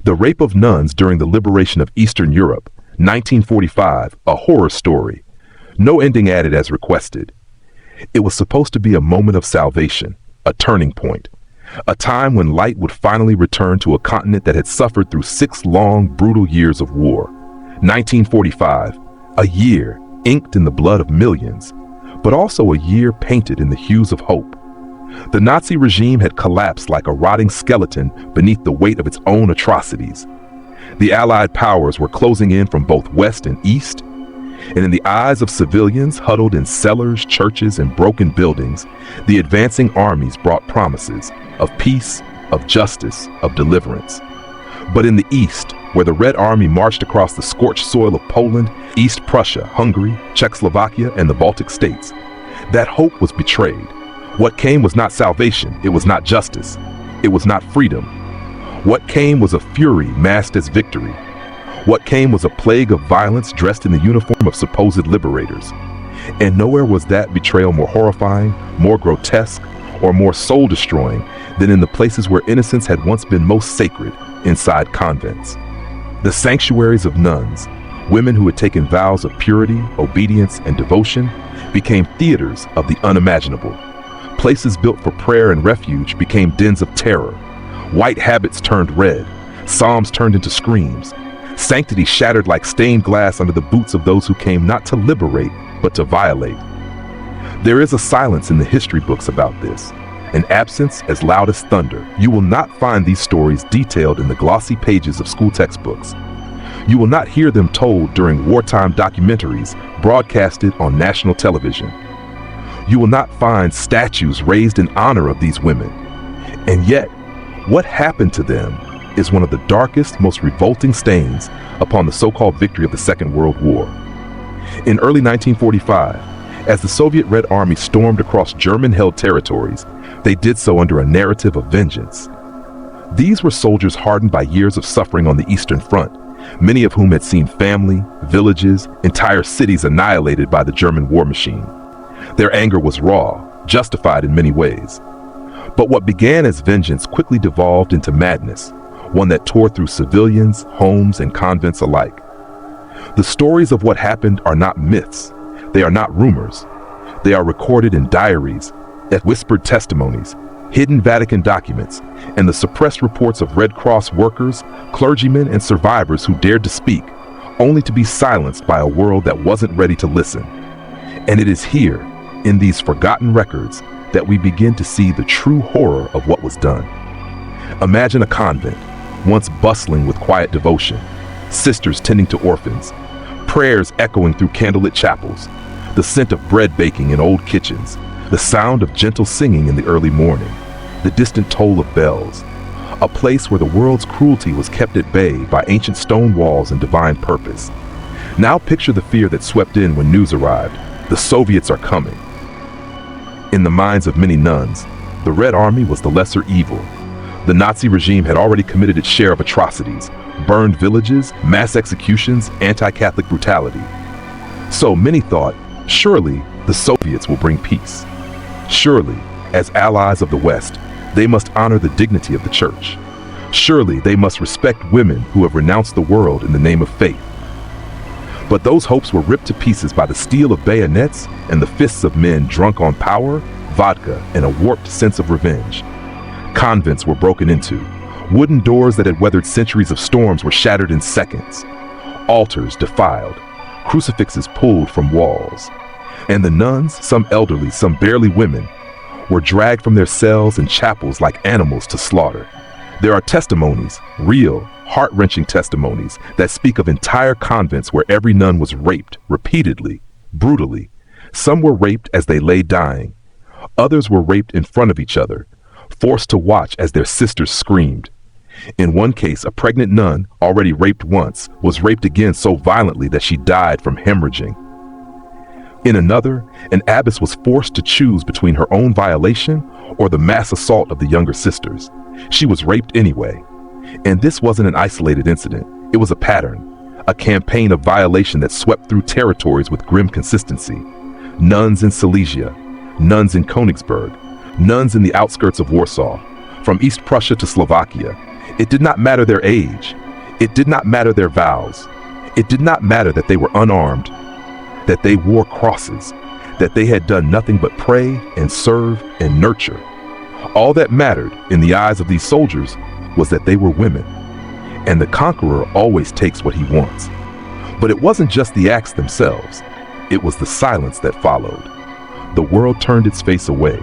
The Rape of Nuns During the Liberation of Eastern Europe, 1945, a horror story. No ending added as requested. It was supposed to be a moment of salvation, a turning point, a time when light would finally return to a continent that had suffered through 6 long, brutal years of war. 1945, a year inked in the blood of millions, but also a year painted in the hues of hope. The Nazi regime had collapsed like a rotting skeleton beneath the weight of its own atrocities. The Allied powers were closing in from both west and east, and in the eyes of civilians huddled in cellars, churches, and broken buildings, the advancing armies brought promises of peace, of justice, of deliverance. But in the east, where the Red Army marched across the scorched soil of Poland, East Prussia, Hungary, Czechoslovakia, and the Baltic states, that hope was betrayed. What came was not salvation, it was not justice, it was not freedom. What came was a fury masked as victory. What came was a plague of violence dressed in the uniform of supposed liberators. And nowhere was that betrayal more horrifying, more grotesque, or more soul-destroying than in the places where innocence had once been most sacred, inside convents. The sanctuaries of nuns, women who had taken vows of purity, obedience, and devotion, became theaters of the unimaginable. Places built for prayer and refuge became dens of terror. White habits turned red, psalms turned into screams. Sanctity shattered like stained glass under the boots of those who came not to liberate, but to violate. There is a silence in the history books about this, an absence as loud as thunder. You will not find these stories detailed in the glossy pages of school textbooks. You will not hear them told during wartime documentaries broadcasted on national television. You will not find statues raised in honor of these women. And yet, what happened to them is one of the darkest, most revolting stains upon the so-called victory of the Second World War. In early 1945, as the Soviet Red Army stormed across German-held territories, they did so under a narrative of vengeance. These were soldiers hardened by years of suffering on the Eastern Front, many of whom had seen family, villages, entire cities annihilated by the German war machine. Their anger was raw, justified in many ways. But what began as vengeance quickly devolved into madness, one that tore through civilians, homes, and convents alike. The stories of what happened are not myths. They are not rumors. They are recorded in diaries, whispered testimonies, hidden Vatican documents, and the suppressed reports of Red Cross workers, clergymen, and survivors who dared to speak, only to be silenced by a world that wasn't ready to listen. And it is here, in these forgotten records, that we begin to see the true horror of what was done. Imagine a convent, once bustling with quiet devotion, sisters tending to orphans, prayers echoing through candlelit chapels, the scent of bread baking in old kitchens, the sound of gentle singing in the early morning, the distant toll of bells, a place where the world's cruelty was kept at bay by ancient stone walls and divine purpose. Now picture the fear that swept in when news arrived. The Soviets are coming. In the minds of many nuns, the Red Army was the lesser evil. The Nazi regime had already committed its share of atrocities, burned villages, mass executions, anti-Catholic brutality. So many thought, surely the Soviets will bring peace. Surely, as allies of the West, they must honor the dignity of the Church. Surely they must respect women who have renounced the world in the name of faith. But those hopes were ripped to pieces by the steel of bayonets and the fists of men drunk on power, vodka, and a warped sense of revenge. Convents were broken into. Wooden doors that had weathered centuries of storms were shattered in seconds. Altars defiled. Crucifixes pulled from walls. And the nuns, some elderly, some barely women, were dragged from their cells and chapels like animals to slaughter. There are testimonies, real, heart-wrenching testimonies, that speak of entire convents where every nun was raped, repeatedly, brutally. Some were raped as they lay dying. Others were raped in front of each other, forced to watch as their sisters screamed. In one case, a pregnant nun, already raped once, was raped again so violently that she died from hemorrhaging. In another, an abbess was forced to choose between her own violation or the mass assault of the younger sisters. She was raped anyway. And this wasn't an isolated incident. It was a pattern, a campaign of violation that swept through territories with grim consistency. Nuns in Silesia, nuns in Königsberg, nuns in the outskirts of Warsaw, from East Prussia to Slovakia. It did not matter their age. It did not matter their vows. It did not matter that they were unarmed, that they wore crosses, that they had done nothing but pray and serve and nurture. All that mattered in the eyes of these soldiers was that they were women. And the conqueror always takes what he wants. But it wasn't just the acts themselves. It was the silence that followed. The world turned its face away.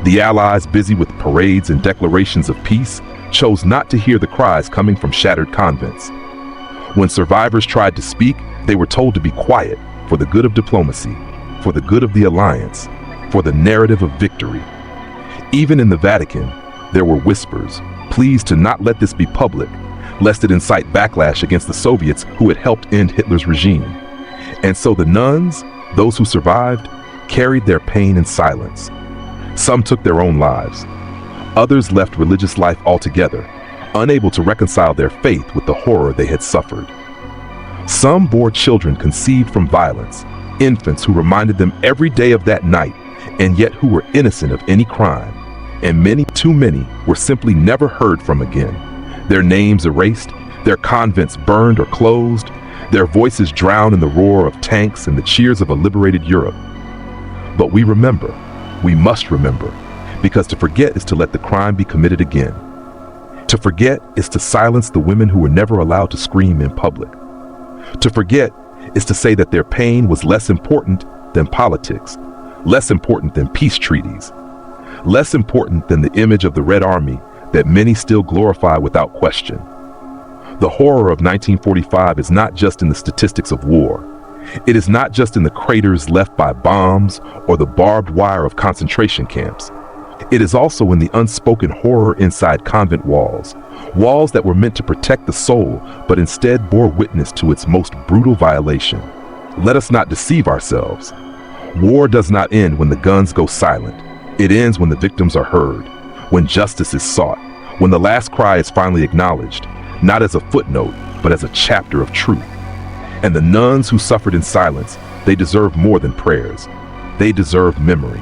The Allies, busy with parades and declarations of peace, chose not to hear the cries coming from shattered convents. When survivors tried to speak, they were told to be quiet for the good of diplomacy, for the good of the alliance, for the narrative of victory. Even in the Vatican, there were whispers, pleas to not let this be public, lest it incite backlash against the Soviets who had helped end Hitler's regime. And so the nuns, those who survived, carried their pain in silence. Some took their own lives. Others left religious life altogether, unable to reconcile their faith with the horror they had suffered. Some bore children conceived from violence, infants who reminded them every day of that night, and yet who were innocent of any crime. And many, too many, were simply never heard from again. Their names erased, their convents burned or closed, their voices drowned in the roar of tanks and the cheers of a liberated Europe. But we remember, we must remember, because to forget is to let the crime be committed again. To forget is to silence the women who were never allowed to scream in public. To forget is to say that their pain was less important than politics, less important than peace treaties, less important than the image of the Red Army that many still glorify without question. The horror of 1945 is not just in the statistics of war. It is not just in the craters left by bombs or the barbed wire of concentration camps. It is also in the unspoken horror inside convent walls, walls that were meant to protect the soul, but instead bore witness to its most brutal violation. Let us not deceive ourselves. War does not end when the guns go silent. It ends when the victims are heard, when justice is sought, when the last cry is finally acknowledged, not as a footnote, but as a chapter of truth. And the nuns who suffered in silence, they deserve more than prayers. They deserve memory.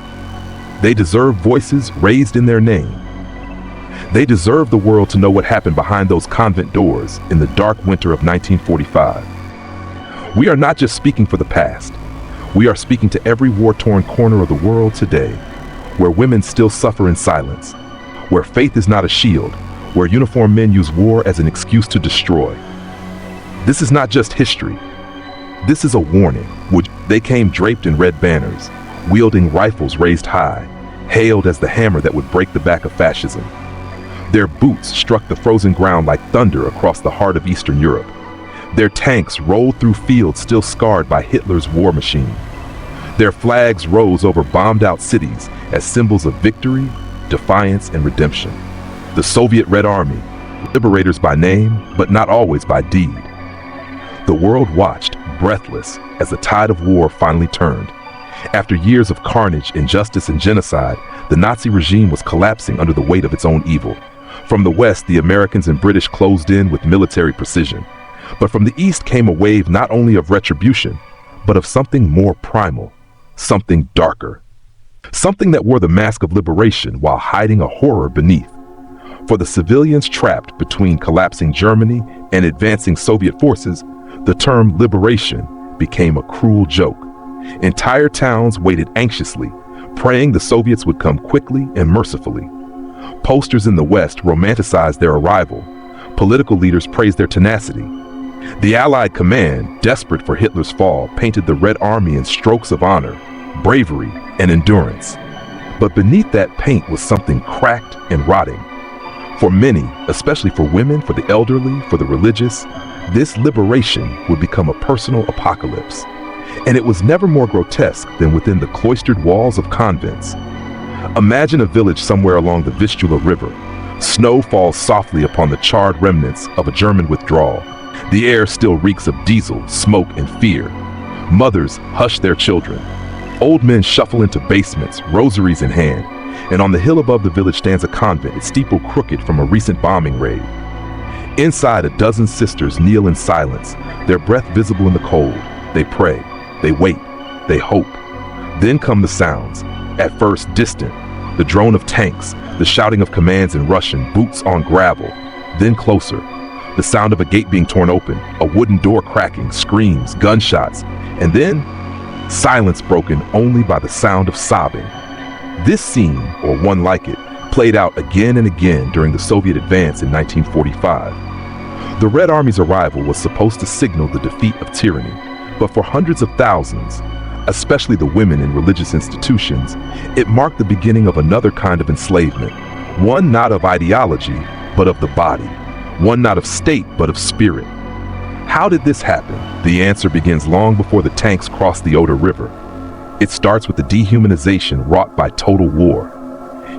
They deserve voices raised in their name. They deserve the world to know what happened behind those convent doors in the dark winter of 1945. We are not just speaking for the past. We are speaking to every war-torn corner of the world today, where women still suffer in silence, where faith is not a shield, where uniformed men use war as an excuse to destroy. This is not just history. This is a warning. They came draped in red banners, wielding rifles raised high, hailed as the hammer that would break the back of fascism. Their boots struck the frozen ground like thunder across the heart of Eastern Europe. Their tanks rolled through fields still scarred by Hitler's war machine. Their flags rose over bombed-out cities as symbols of victory, defiance, and redemption. The Soviet Red Army, liberators by name, but not always by deed. The world watched, breathless, as the tide of war finally turned. After years of carnage, injustice, and genocide, the Nazi regime was collapsing under the weight of its own evil. From the West, the Americans and British closed in with military precision. But from the East came a wave not only of retribution, but of something more primal, something darker. Something that wore the mask of liberation while hiding a horror beneath. For the civilians trapped between collapsing Germany and advancing Soviet forces, the term liberation became a cruel joke. Entire towns waited anxiously, praying the Soviets would come quickly and mercifully. Posters in the West romanticized their arrival. Political leaders praised their tenacity. The Allied command, desperate for Hitler's fall, painted the Red Army in strokes of honor, bravery, and endurance. But beneath that paint was something cracked and rotting. For many, especially for women, for the elderly, for the religious, this liberation would become a personal apocalypse. And it was never more grotesque than within the cloistered walls of convents. Imagine a village somewhere along the Vistula River. Snow falls softly upon the charred remnants of a German withdrawal. The air still reeks of diesel, smoke, and fear. Mothers hush their children. Old men shuffle into basements, rosaries in hand. And on the hill above the village stands a convent, its steeple crooked from a recent bombing raid. Inside, a dozen sisters kneel in silence, their breath visible in the cold. They pray, they wait, they hope. Then come the sounds, at first distant, the drone of tanks, the shouting of commands in Russian, boots on gravel, then closer. The sound of a gate being torn open, a wooden door cracking, screams, gunshots, and then silence broken only by the sound of sobbing. This scene, or one like it, played out again and again during the Soviet advance in 1945. The Red Army's arrival was supposed to signal the defeat of tyranny, but for hundreds of thousands, especially the women in religious institutions, it marked the beginning of another kind of enslavement, one not of ideology, but of the body, one not of state, but of spirit. How did this happen? The answer begins long before the tanks cross the Oder River. It starts with the dehumanization wrought by total war.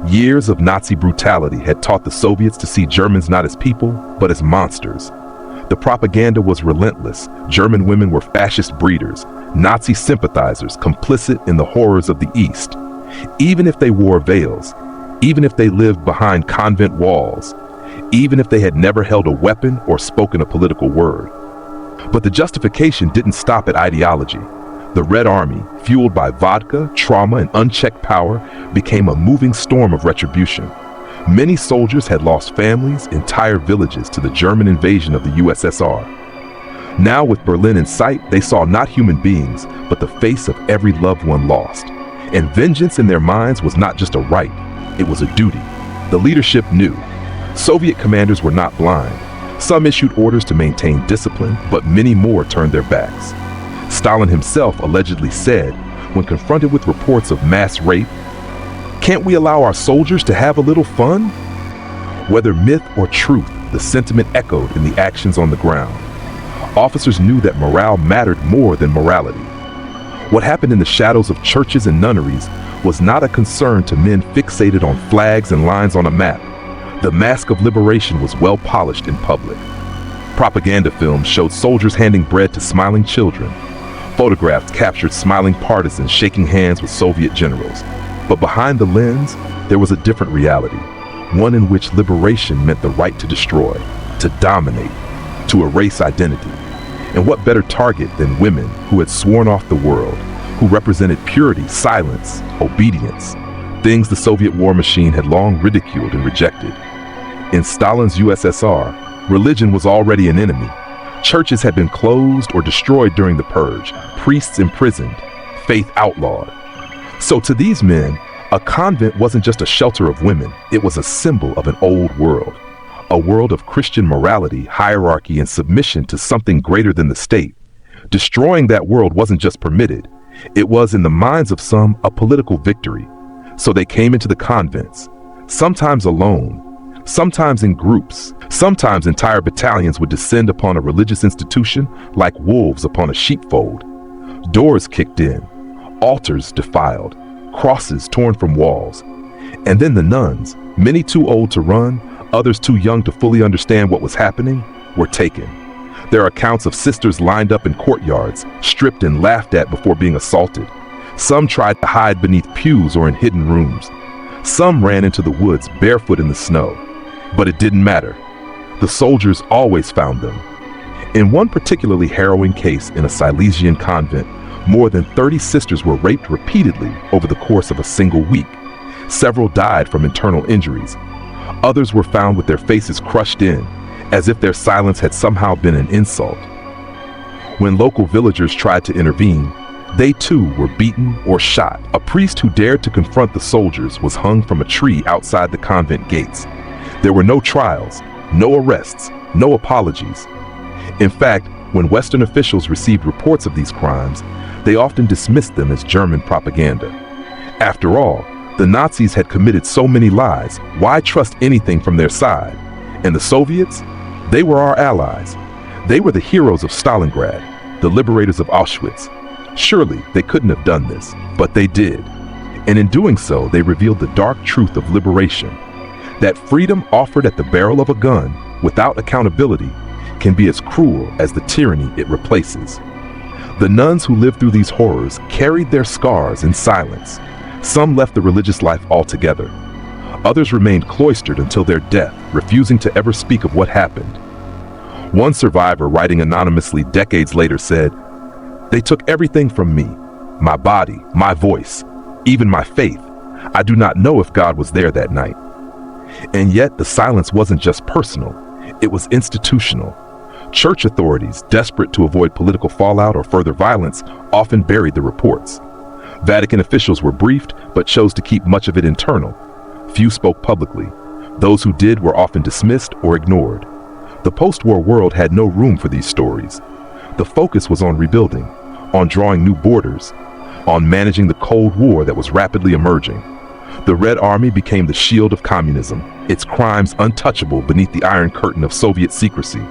Years of Nazi brutality had taught the Soviets to see Germans not as people, but as monsters. The propaganda was relentless. German women were fascist breeders, Nazi sympathizers, complicit in the horrors of the East. Even if they wore veils, even if they lived behind convent walls, even if they had never held a weapon or spoken a political word. But the justification didn't stop at ideology. The Red Army, fueled by vodka, trauma, and unchecked power, became a moving storm of retribution. Many soldiers had lost families, entire villages to the German invasion of the USSR. Now, with Berlin in sight, they saw not human beings, but the face of every loved one lost. And vengeance in their minds was not just a right, it was a duty. The leadership knew. Soviet commanders were not blind. Some issued orders to maintain discipline, but many more turned their backs. Stalin himself allegedly said, when confronted with reports of mass rape, "Can't we allow our soldiers to have a little fun?" Whether myth or truth, the sentiment echoed in the actions on the ground. Officers knew that morale mattered more than morality. What happened in the shadows of churches and nunneries was not a concern to men fixated on flags and lines on a map. The mask of liberation was well polished in public. Propaganda films showed soldiers handing bread to smiling children. Photographs captured smiling partisans shaking hands with Soviet generals. But behind the lens, there was a different reality, one in which liberation meant the right to destroy, to dominate, to erase identity. And what better target than women who had sworn off the world, who represented purity, silence, obedience, things the Soviet war machine had long ridiculed and rejected. In Stalin's USSR, religion was already an enemy. Churches had been closed or destroyed during the purge, priests imprisoned, faith outlawed. So to these men, a convent wasn't just a shelter of women, it was a symbol of an old world. A world of Christian morality, hierarchy, and submission to something greater than the state. Destroying that world wasn't just permitted, it was, in the minds of some, a political victory. So they came into the convents, sometimes alone, sometimes in groups, sometimes entire battalions would descend upon a religious institution like wolves upon a sheepfold. Doors kicked in, altars defiled, crosses torn from walls. And then the nuns, many too old to run, others too young to fully understand what was happening, were taken. There are accounts of sisters lined up in courtyards, stripped and laughed at before being assaulted. Some tried to hide beneath pews or in hidden rooms. Some ran into the woods barefoot in the snow. But it didn't matter. The soldiers always found them. In one particularly harrowing case in a Silesian convent, more than 30 sisters were raped repeatedly over the course of a single week. Several died from internal injuries. Others were found with their faces crushed in, as if their silence had somehow been an insult. When local villagers tried to intervene, they too were beaten or shot. A priest who dared to confront the soldiers was hung from a tree outside the convent gates. There were no trials, no arrests, no apologies. In fact, when Western officials received reports of these crimes, they often dismissed them as German propaganda. After all, the Nazis had committed so many lies, why trust anything from their side? And the Soviets? They were our allies. They were the heroes of Stalingrad, the liberators of Auschwitz. Surely they couldn't have done this, but they did. And in doing so, they revealed the dark truth of liberation. That freedom offered at the barrel of a gun, without accountability, can be as cruel as the tyranny it replaces. The nuns who lived through these horrors carried their scars in silence. Some left the religious life altogether. Others remained cloistered until their death, refusing to ever speak of what happened. One survivor, writing anonymously decades later, said, "They took everything from me, my body, my voice, even my faith. I do not know if God was there that night." And yet the silence wasn't just personal. It was institutional. Church authorities, desperate to avoid political fallout or further violence, often buried the reports. Vatican officials were briefed, but chose to keep much of it internal. Few spoke publicly. Those who did were often dismissed or ignored. The post-war world had no room for these stories. The focus was on rebuilding, on drawing new borders, on managing the Cold War that was rapidly emerging. The Red Army became the shield of communism, its crimes untouchable beneath the Iron Curtain of Soviet secrecy.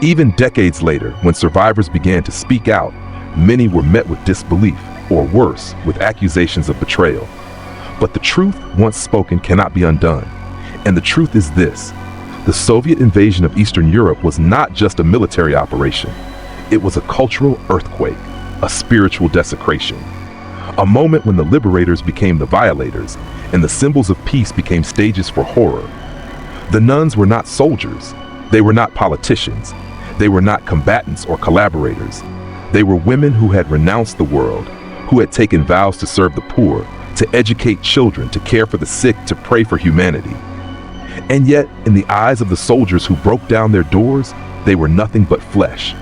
Even decades later, when survivors began to speak out, many were met with disbelief, or worse, with accusations of betrayal. But the truth, once spoken, cannot be undone. And the truth is this: the Soviet invasion of Eastern Europe was not just a military operation. It was a cultural earthquake, a spiritual desecration. A moment when the liberators became the violators, and the symbols of peace became stages for horror. The nuns were not soldiers. They were not politicians. They were not combatants or collaborators. They were women who had renounced the world, who had taken vows to serve the poor, to educate children, to care for the sick, to pray for humanity. And yet, in the eyes of the soldiers who broke down their doors, they were nothing but flesh.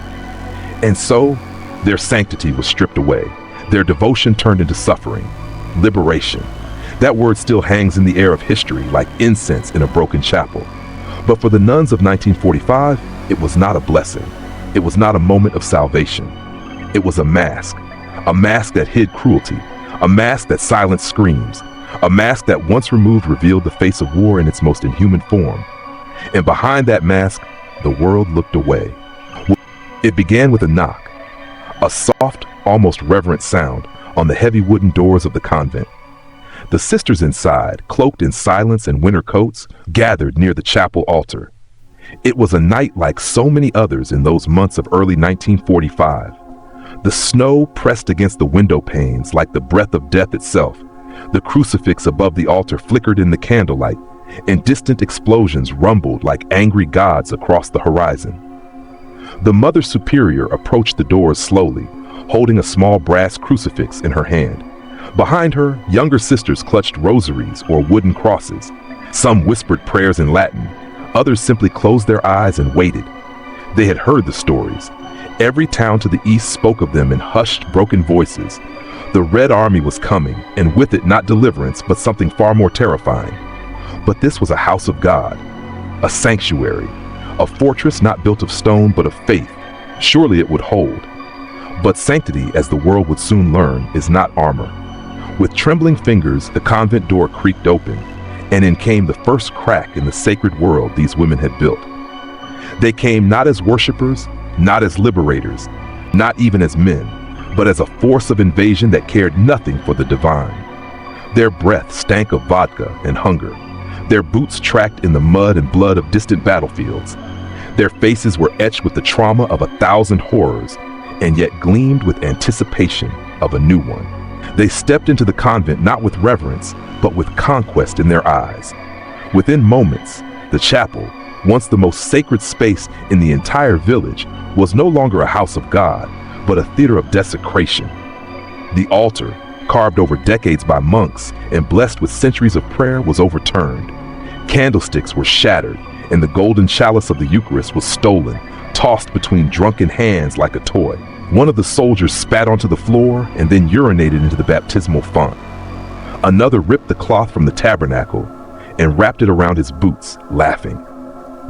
And so, their sanctity was stripped away. Their devotion turned into suffering, liberation. That word still hangs in the air of history like incense in a broken chapel. But for the nuns of 1945, it was not a blessing. It was not a moment of salvation. It was a mask that hid cruelty, a mask that silenced screams, a mask that once removed revealed the face of war in its most inhuman form. And behind that mask, the world looked away. It began with a knock, a soft, almost reverent sound on the heavy wooden doors of the convent. The sisters inside, cloaked in silence and winter coats, gathered near the chapel altar. It was a night like so many others in those months of early 1945. The snow pressed against the window panes like the breath of death itself. The crucifix above the altar flickered in the candlelight, and distant explosions rumbled like angry gods across the horizon. The Mother Superior approached the doors slowly, holding a small brass crucifix in her hand. Behind her, younger sisters clutched rosaries or wooden crosses. Some whispered prayers in Latin. Others simply closed their eyes and waited. They had heard the stories. Every town to the east spoke of them in hushed, broken voices. The Red Army was coming, and with it not deliverance, but something far more terrifying. But this was a house of God, a sanctuary, a fortress not built of stone but of faith. Surely it would hold. But sanctity, as the world would soon learn, is not armor. With trembling fingers, the convent door creaked open, and in came the first crack in the sacred world these women had built. They came not as worshipers, not as liberators, not even as men, but as a force of invasion that cared nothing for the divine. Their breath stank of vodka and hunger. Their boots tracked in the mud and blood of distant battlefields. Their faces were etched with the trauma of 1,000 horrors, and yet gleamed with anticipation of a new one. They stepped into the convent not with reverence, but with conquest in their eyes. Within moments, the chapel, once the most sacred space in the entire village, was no longer a house of God, but a theater of desecration. The altar, carved over decades by monks and blessed with centuries of prayer, was overturned. Candlesticks were shattered, and the golden chalice of the Eucharist was stolen, tossed between drunken hands like a toy. One of the soldiers spat onto the floor and then urinated into the baptismal font. Another ripped the cloth from the tabernacle and wrapped it around his boots, laughing.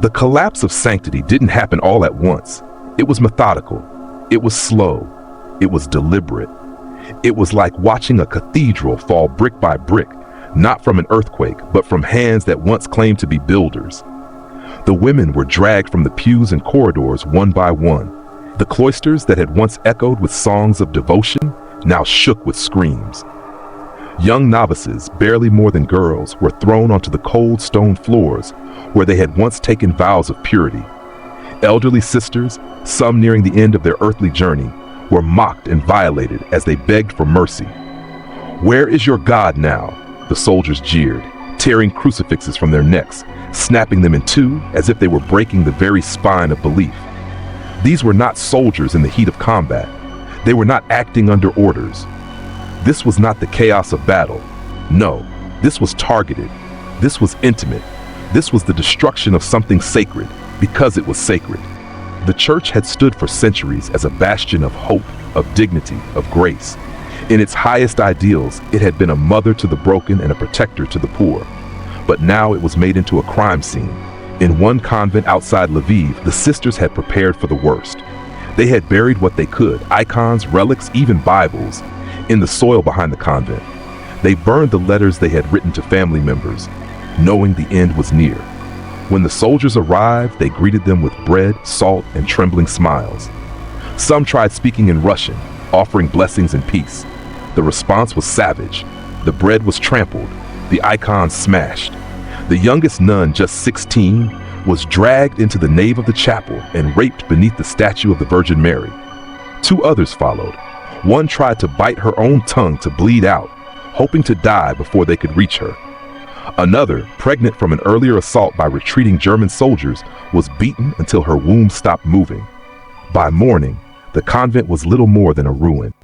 The collapse of sanctity didn't happen all at once. It was methodical. It was slow. It was deliberate. It was like watching a cathedral fall brick by brick, not from an earthquake, but from hands that once claimed to be builders. The women were dragged from the pews and corridors one by one. The cloisters that had once echoed with songs of devotion now shook with screams. Young novices, barely more than girls, were thrown onto the cold stone floors where they had once taken vows of purity. Elderly sisters, some nearing the end of their earthly journey, were mocked and violated as they begged for mercy. "Where is your God now?" the soldiers jeered, tearing crucifixes from their necks, snapping them in two as if they were breaking the very spine of belief. These were not soldiers in the heat of combat. They were not acting under orders. This was not the chaos of battle. No, this was targeted. This was intimate. This was the destruction of something sacred. Because it was sacred. The church had stood for centuries as a bastion of hope, of dignity, of grace. In its highest ideals, it had been a mother to the broken and a protector to the poor. But now it was made into a crime scene. In one convent outside Lviv, the sisters had prepared for the worst. They had buried what they could, icons, relics, even Bibles, in the soil behind the convent. They burned the letters they had written to family members, knowing the end was near. When the soldiers arrived, they greeted them with bread, salt, and trembling smiles. Some tried speaking in Russian, offering blessings and peace. The response was savage. The bread was trampled, the icons smashed. The youngest nun, just 16, was dragged into the nave of the chapel and raped beneath the statue of the Virgin Mary. 2 others followed. One tried to bite her own tongue to bleed out, hoping to die before they could reach her. Another, pregnant from an earlier assault by retreating German soldiers, was beaten until her womb stopped moving. By morning, the convent was little more than a ruin.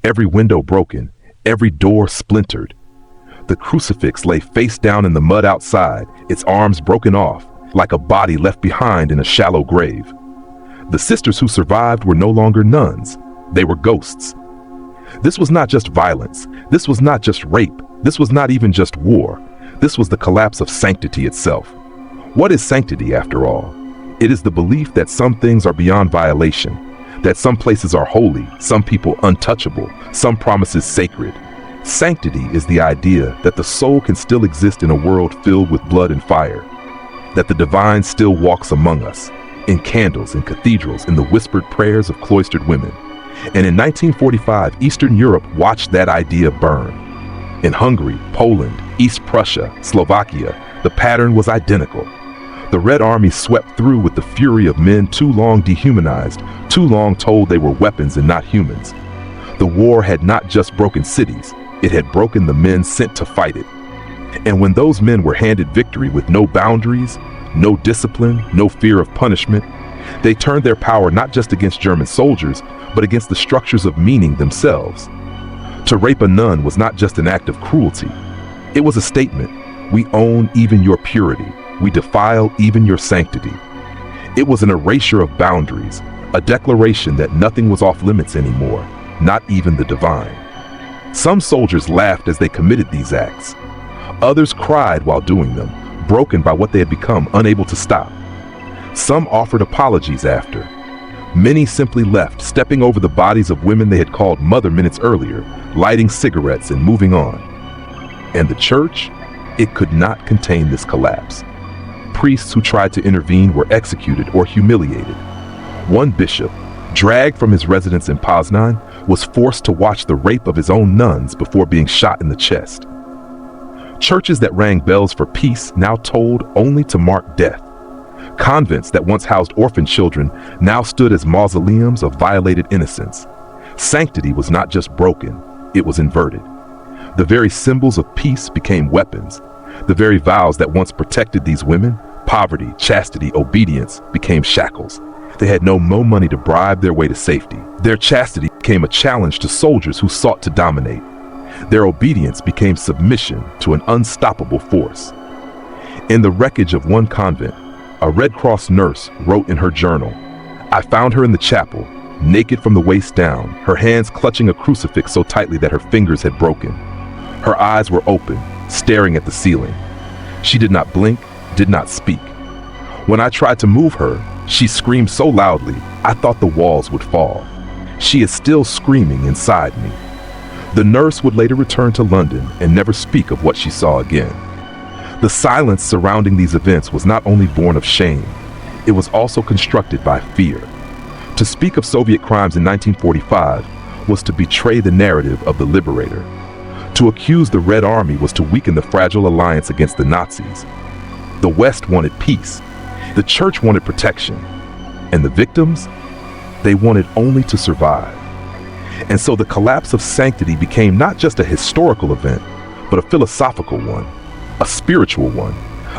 Every window broken, every door splintered. The crucifix lay face down in the mud outside, its arms broken off, like a body left behind in a shallow grave. The sisters who survived were no longer nuns. They were ghosts. This was not just violence. This was not just rape. This was not even just war. This was the collapse of sanctity itself. What is sanctity, after all? It is the belief that some things are beyond violation, that some places are holy, some people untouchable, some promises sacred. Sanctity is the idea that the soul can still exist in a world filled with blood and fire, that the divine still walks among us, in candles, in cathedrals, in the whispered prayers of cloistered women. And in 1945, Eastern Europe watched that idea burn. In Hungary, Poland, East Prussia, Slovakia, the pattern was identical. The Red Army swept through with the fury of men too long dehumanized, too long told they were weapons and not humans. The war had not just broken cities, it had broken the men sent to fight it. And when those men were handed victory with no boundaries, no discipline, no fear of punishment, they turned their power not just against German soldiers, but against the structures of meaning themselves. To rape a nun was not just an act of cruelty. It was a statement: we own even your purity, we defile even your sanctity. It was an erasure of boundaries, a declaration that nothing was off limits anymore, not even the divine. Some soldiers laughed as they committed these acts. Others cried while doing them, broken by what they had become unable to stop. Some offered apologies after. Many simply left, stepping over the bodies of women they had called mother minutes earlier, lighting cigarettes and moving on. And the church? It could not contain this collapse. Priests who tried to intervene were executed or humiliated. One bishop, dragged from his residence in Poznan, was forced to watch the rape of his own nuns before being shot in the chest. Churches that rang bells for peace now tolled only to mark death. Convents that once housed orphan children now stood as mausoleums of violated innocence. Sanctity was not just broken, it was inverted. The very symbols of peace became weapons. The very vows that once protected these women, poverty, chastity, obedience, became shackles. They had no money to bribe their way to safety. Their chastity became a challenge to soldiers who sought to dominate. Their obedience became submission to an unstoppable force. In the wreckage of one convent, a Red Cross nurse wrote in her journal, "I found her in the chapel, naked from the waist down, her hands clutching a crucifix so tightly that her fingers had broken. Her eyes were open, staring at the ceiling. She did not blink, did not speak. When I tried to move her, she screamed so loudly, I thought the walls would fall. She is still screaming inside me." The nurse would later return to London and never speak of what she saw again. The silence surrounding these events was not only born of shame, it was also constructed by fear. To speak of Soviet crimes in 1945 was to betray the narrative of the liberator. To accuse the Red Army was to weaken the fragile alliance against the Nazis. The West wanted peace. The church wanted protection. And the victims? They wanted only to survive. And so the collapse of sanctity became not just a historical event, but a philosophical one, a spiritual one,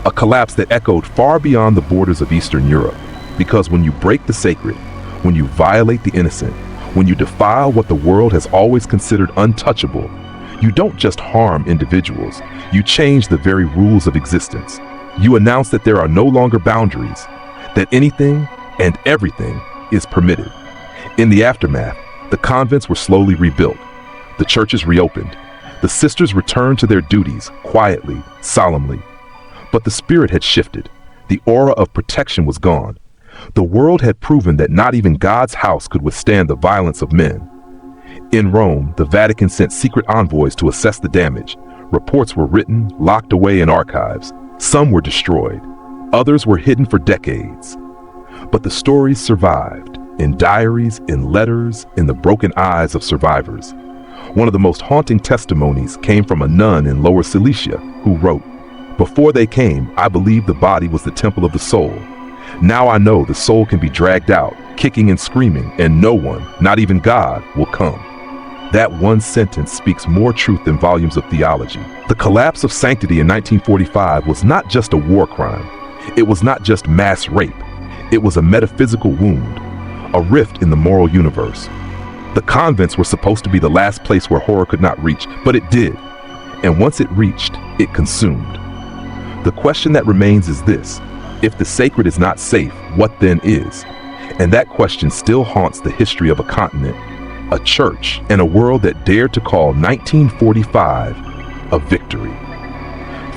a collapse that echoed far beyond the borders of Eastern Europe. Because when you break the sacred, when you violate the innocent, when you defile what the world has always considered untouchable, you don't just harm individuals, you change the very rules of existence. You announce that there are no longer boundaries, that anything and everything is permitted. In the aftermath, the convents were slowly rebuilt. The churches reopened. The sisters returned to their duties, quietly, solemnly. But the spirit had shifted. The aura of protection was gone. The world had proven that not even God's house could withstand the violence of men. In Rome, the Vatican sent secret envoys to assess the damage. Reports were written, locked away in archives. Some were destroyed. Others were hidden for decades. But the stories survived, in diaries, in letters, in the broken eyes of survivors. One of the most haunting testimonies came from a nun in Lower Silesia who wrote, "Before they came, I believed the body was the temple of the soul. Now I know the soul can be dragged out, kicking and screaming, and no one, not even God, will come." That one sentence speaks more truth than volumes of theology. The collapse of sanctity in 1945 was not just a war crime. It was not just mass rape. It was a metaphysical wound, a rift in the moral universe. The convents were supposed to be the last place where horror could not reach, but it did. And once it reached, it consumed. The question that remains is this: if the sacred is not safe, what then is? And that question still haunts the history of a continent, a church, and a world that dared to call 1945 a victory.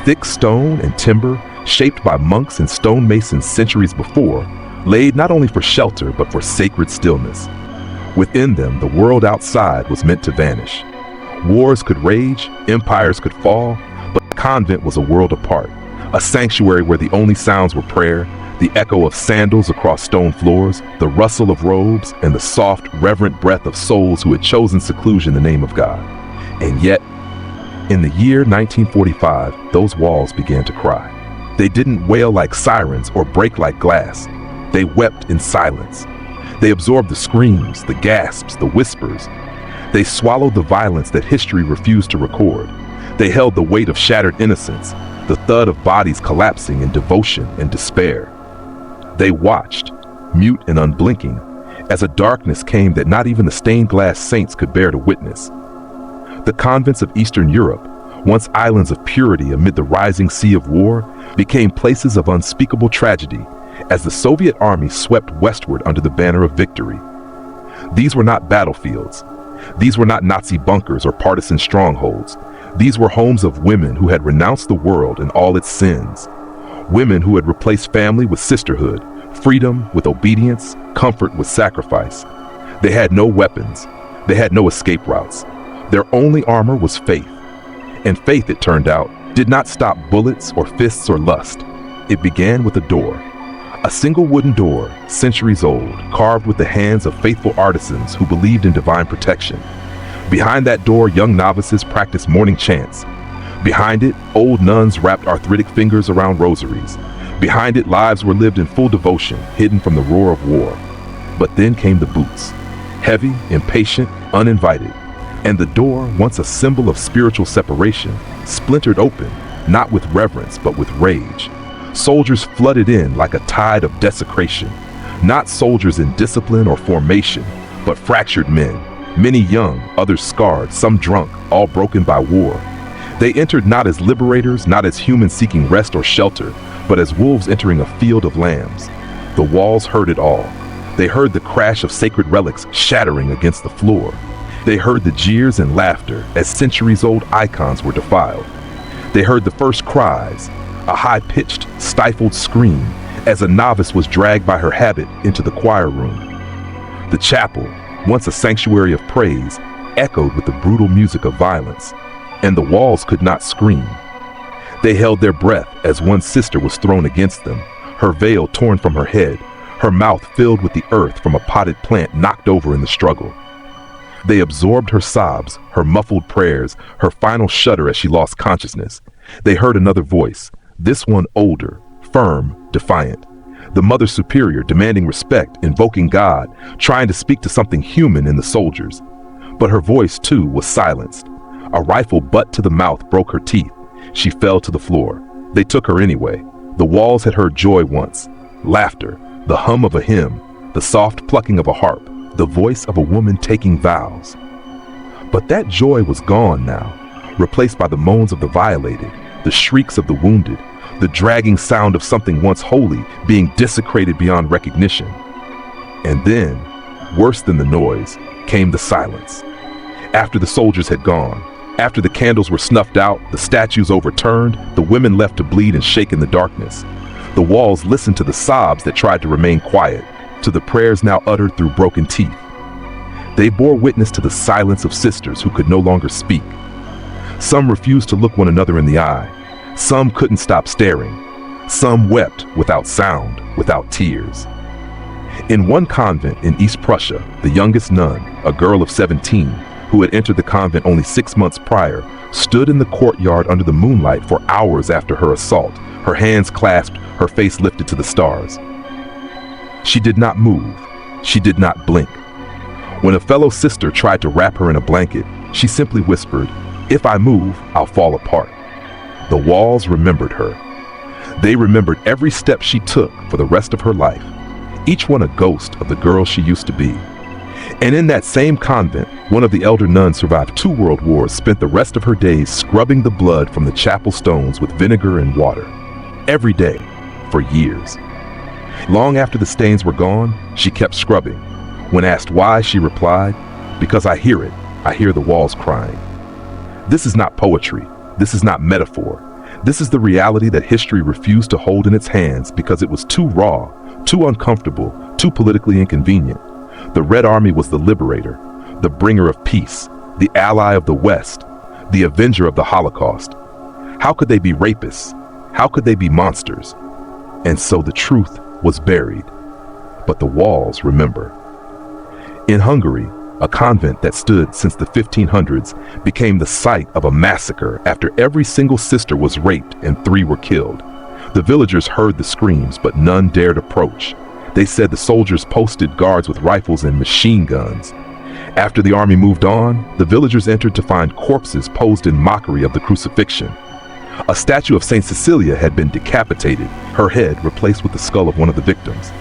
Thick stone and timber, shaped by monks and stonemasons centuries before, laid not only for shelter but for sacred stillness. Within them, the world outside was meant to vanish. Wars could rage, empires could fall, but the convent was a world apart, a sanctuary where the only sounds were prayer, the echo of sandals across stone floors, the rustle of robes, and the soft, reverent breath of souls who had chosen seclusion in the name of God. And yet, in the year 1945, those walls began to cry. They didn't wail like sirens or break like glass. They wept in silence. They absorbed the screams, the gasps, the whispers. They swallowed the violence that history refused to record. They held the weight of shattered innocence, the thud of bodies collapsing in devotion and despair. They watched, mute and unblinking, as a darkness came that not even the stained glass saints could bear to witness. The convents of Eastern Europe, once islands of purity amid the rising sea of war, became places of unspeakable tragedy as the Soviet army swept westward under the banner of victory. These were not battlefields. These were not Nazi bunkers or partisan strongholds. These were homes of women who had renounced the world and all its sins. Women who had replaced family with sisterhood, freedom with obedience, comfort with sacrifice. They had no weapons. They had no escape routes. Their only armor was faith. And faith, it turned out, did not stop bullets or fists or lust. It began with a door. A single wooden door, centuries old, carved with the hands of faithful artisans who believed in divine protection. Behind that door, young novices practiced morning chants. Behind it, old nuns wrapped arthritic fingers around rosaries. Behind it, lives were lived in full devotion, hidden from the roar of war. But then came the boots, heavy, impatient, uninvited. And the door, once a symbol of spiritual separation, splintered open, not with reverence, but with rage. Soldiers flooded in like a tide of desecration. Not soldiers in discipline or formation, but fractured men. Many young, others scarred, some drunk, all broken by war. They entered not as liberators, not as humans seeking rest or shelter, but as wolves entering a field of lambs. The walls heard it all. They heard the crash of sacred relics shattering against the floor. They heard the jeers and laughter as centuries-old icons were defiled. They heard the first cries, a high-pitched, stifled scream as a novice was dragged by her habit into the choir room. The chapel, once a sanctuary of praise, echoed with the brutal music of violence, and the walls could not scream. They held their breath as one sister was thrown against them, her veil torn from her head, her mouth filled with the earth from a potted plant knocked over in the struggle. They absorbed her sobs, her muffled prayers, her final shudder as she lost consciousness. They heard another voice, this one older, firm, defiant. The Mother Superior demanding respect, invoking God, trying to speak to something human in the soldiers. But her voice, too, was silenced. A rifle butt to the mouth broke her teeth. She fell to the floor. They took her anyway. The walls had heard joy once, laughter, the hum of a hymn, the soft plucking of a harp, the voice of a woman taking vows. But that joy was gone now, replaced by the moans of the violated, the shrieks of the wounded, the dragging sound of something once holy being desecrated beyond recognition. And then, worse than the noise, came the silence. After the soldiers had gone, after the candles were snuffed out, the statues overturned, the women left to bleed and shake in the darkness. The walls listened to the sobs that tried to remain quiet, to the prayers now uttered through broken teeth. They bore witness to the silence of sisters who could no longer speak. Some refused to look one another in the eye. Some couldn't stop staring. Some wept without sound, without tears. In one convent in East Prussia, the youngest nun, a girl of 17, who had entered the convent only 6 months prior, stood in the courtyard under the moonlight for hours after her assault, her hands clasped, her face lifted to the stars. She did not move. She did not blink. When a fellow sister tried to wrap her in a blanket, she simply whispered, "If I move, I'll fall apart." The walls remembered her. They remembered every step she took for the rest of her life, each one a ghost of the girl she used to be. And in that same convent, one of the elder nuns survived 2 world wars, spent the rest of her days scrubbing the blood from the chapel stones with vinegar and water. Every day, for years. Long after the stains were gone, she kept scrubbing. When asked why, she replied, "Because I hear it. I hear the walls crying." This is not poetry. This is not metaphor. This is the reality that history refused to hold in its hands because it was too raw, too uncomfortable, too politically inconvenient. The Red Army was the liberator, the bringer of peace, the ally of the West, the avenger of the Holocaust. How could they be rapists? How could they be monsters? And so the truth was buried, but the walls remember. In Hungary, a convent that stood since the 1500s became the site of a massacre after every single sister was raped and 3 were killed. The villagers heard the screams, but none dared approach. They said the soldiers posted guards with rifles and machine guns. After the army moved on, the villagers entered to find corpses posed in mockery of the crucifixion. A statue of Saint Cecilia had been decapitated, her head replaced with the skull of one of the victims.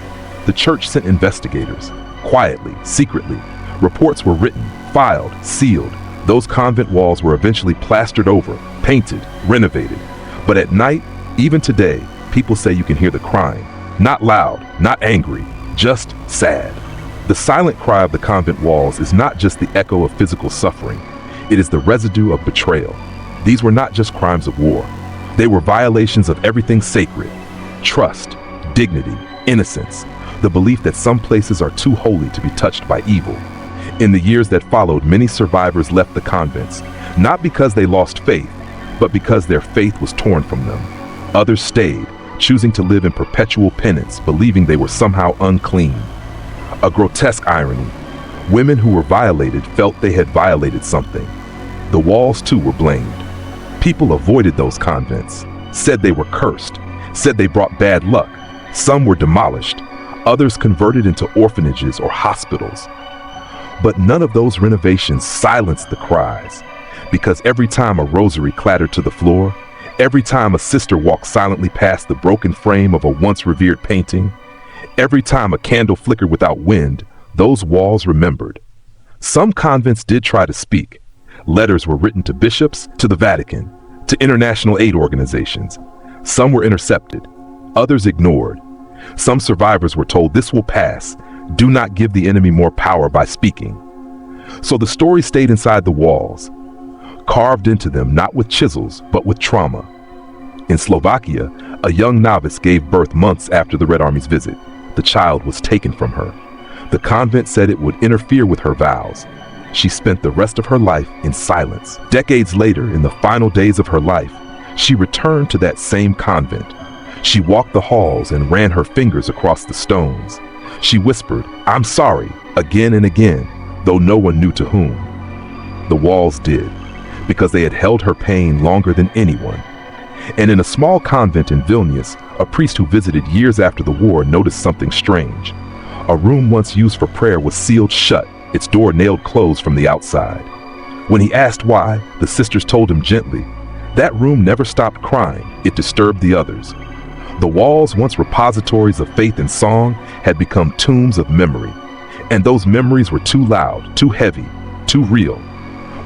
The church sent investigators. Quietly, secretly, reports were written, filed, sealed. Those convent walls were eventually plastered over, painted, renovated. But at night, even today, people say you can hear the crying. Not loud, not angry, just sad. The silent cry of the convent walls is not just the echo of physical suffering. It is the residue of betrayal. These were not just crimes of war. They were violations of everything sacred: trust, dignity, innocence, the belief that some places are too holy to be touched by evil. In the years that followed, many survivors left the convents, not because they lost faith, but because their faith was torn from them. Others stayed, choosing to live in perpetual penance, believing they were somehow unclean. A grotesque irony. Women who were violated felt they had violated something. The walls too were blamed. People avoided those convents, said they were cursed, said they brought bad luck. Some were demolished, others converted into orphanages or hospitals. But none of those renovations silenced the cries, because every time a rosary clattered to the floor, every time a sister walked silently past the broken frame of a once revered painting, every time a candle flickered without wind, those walls remembered. Some convents did try to speak. Letters were written to bishops, to the Vatican, to international aid organizations. Some were intercepted, others ignored. Some survivors were told, "This will pass. Do not give the enemy more power by speaking." So the story stayed inside the walls, carved into them not with chisels, but with trauma. In Slovakia, a young novice gave birth months after the Red Army's visit. The child was taken from her. The convent said it would interfere with her vows. She spent the rest of her life in silence. Decades later, in the final days of her life, she returned to that same convent. She walked the halls and ran her fingers across the stones. She whispered, "I'm sorry," again and again, though no one knew to whom. The walls did, because they had held her pain longer than anyone. And in a small convent in Vilnius, a priest who visited years after the war noticed something strange. A room once used for prayer was sealed shut, its door nailed closed from the outside. When he asked why, the sisters told him gently, that room never stopped crying, it disturbed the others. The walls, once repositories of faith and song, had become tombs of memory. And those memories were too loud, too heavy, too real.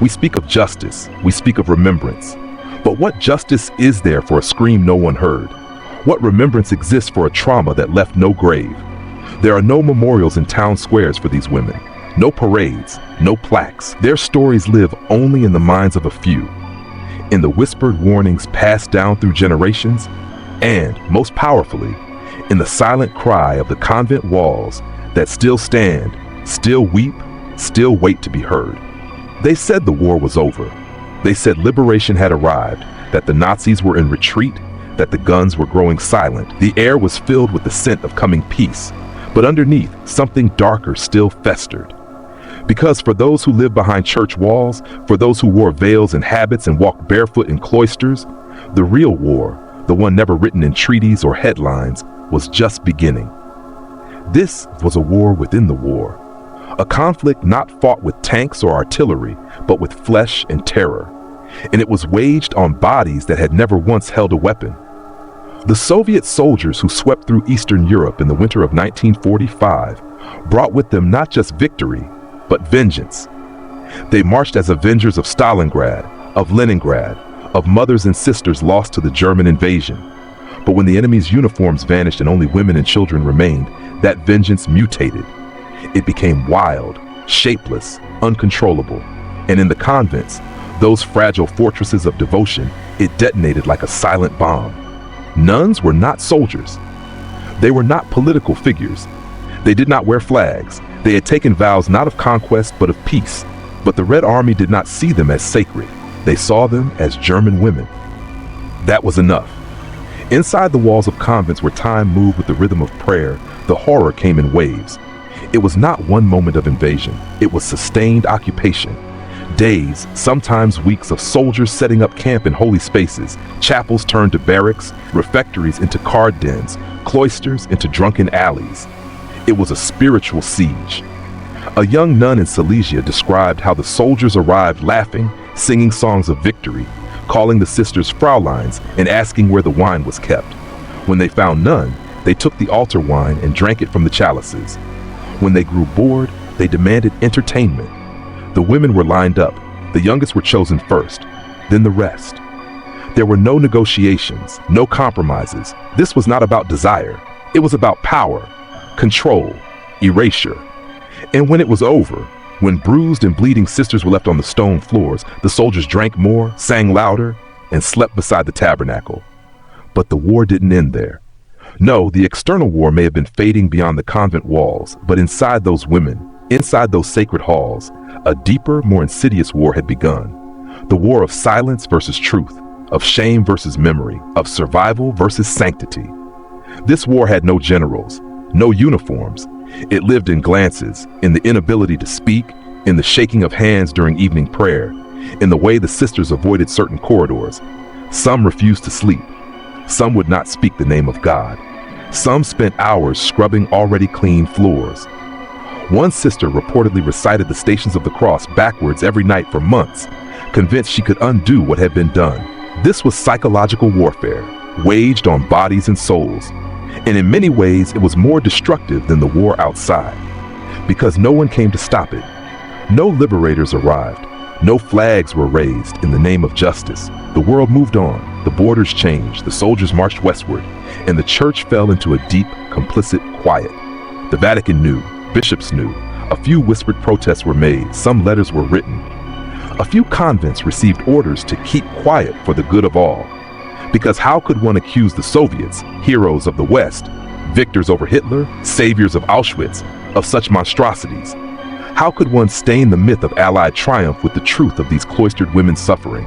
We speak of justice, we speak of remembrance. But what justice is there for a scream no one heard? What remembrance exists for a trauma that left no grave? There are no memorials in town squares for these women, no parades, no plaques. Their stories live only in the minds of a few, in the whispered warnings passed down through generations, and, most powerfully, in the silent cry of the convent walls that still stand, still weep, still wait to be heard. They said the war was over. They said liberation had arrived, that the Nazis were in retreat, that the guns were growing silent. The air was filled with the scent of coming peace, but underneath, something darker still festered. Because for those who lived behind church walls, for those who wore veils and habits and walked barefoot in cloisters, the real war, the one never written in treaties or headlines, was just beginning. This was a war within the war, a conflict not fought with tanks or artillery, but with flesh and terror, and it was waged on bodies that had never once held a weapon. The Soviet soldiers who swept through Eastern Europe in the winter of 1945 brought with them not just victory, but vengeance. They marched as avengers of Stalingrad, of Leningrad, of mothers and sisters lost to the German invasion. But when the enemy's uniforms vanished and only women and children remained, that vengeance mutated. It became wild, shapeless, uncontrollable. And in the convents, those fragile fortresses of devotion, it detonated like a silent bomb. Nuns were not soldiers. They were not political figures. They did not wear flags. They had taken vows not of conquest but of peace. But the Red Army did not see them as sacred. They saw them as German women. That was enough. Inside the walls of convents where time moved with the rhythm of prayer, the horror came in waves. It was not one moment of invasion. It was sustained occupation. Days, sometimes weeks, of soldiers setting up camp in holy spaces, chapels turned to barracks, refectories into card dens, cloisters into drunken alleys. It was a spiritual siege. A young nun in Silesia described how the soldiers arrived laughing, singing songs of victory, calling the sisters Frauleins and asking where the wine was kept. When they found none, they took the altar wine and drank it from the chalices. When they grew bored, they demanded entertainment. The women were lined up. The youngest were chosen first, then the rest. There were no negotiations, no compromises. This was not about desire. It was about power, control, erasure. And when it was over, when bruised and bleeding sisters were left on the stone floors, the soldiers drank more, sang louder, and slept beside the tabernacle. But the war didn't end there. No, the external war may have been fading beyond the convent walls, but inside those women, inside those sacred halls, a deeper, more insidious war had begun. The war of silence versus truth, of shame versus memory, of survival versus sanctity. This war had no generals, no uniforms. It lived in glances, in the inability to speak, in the shaking of hands during evening prayer, in the way the sisters avoided certain corridors. Some refused to sleep. Some would not speak the name of God. Some spent hours scrubbing already clean floors. One sister reportedly recited the Stations of the Cross backwards every night for months, convinced she could undo what had been done. This was psychological warfare, waged on bodies and souls. And in many ways, it was more destructive than the war outside, because no one came to stop it. No liberators arrived. No flags were raised in the name of justice. The world moved on. The borders changed. The soldiers marched westward, and the church fell into a deep, complicit quiet. The Vatican knew. Bishops knew. A few whispered protests were made. Some letters were written. A few convents received orders to keep quiet for the good of all. Because how could one accuse the Soviets, heroes of the West, victors over Hitler, saviors of Auschwitz, of such monstrosities? How could one stain the myth of Allied triumph with the truth of these cloistered women's suffering?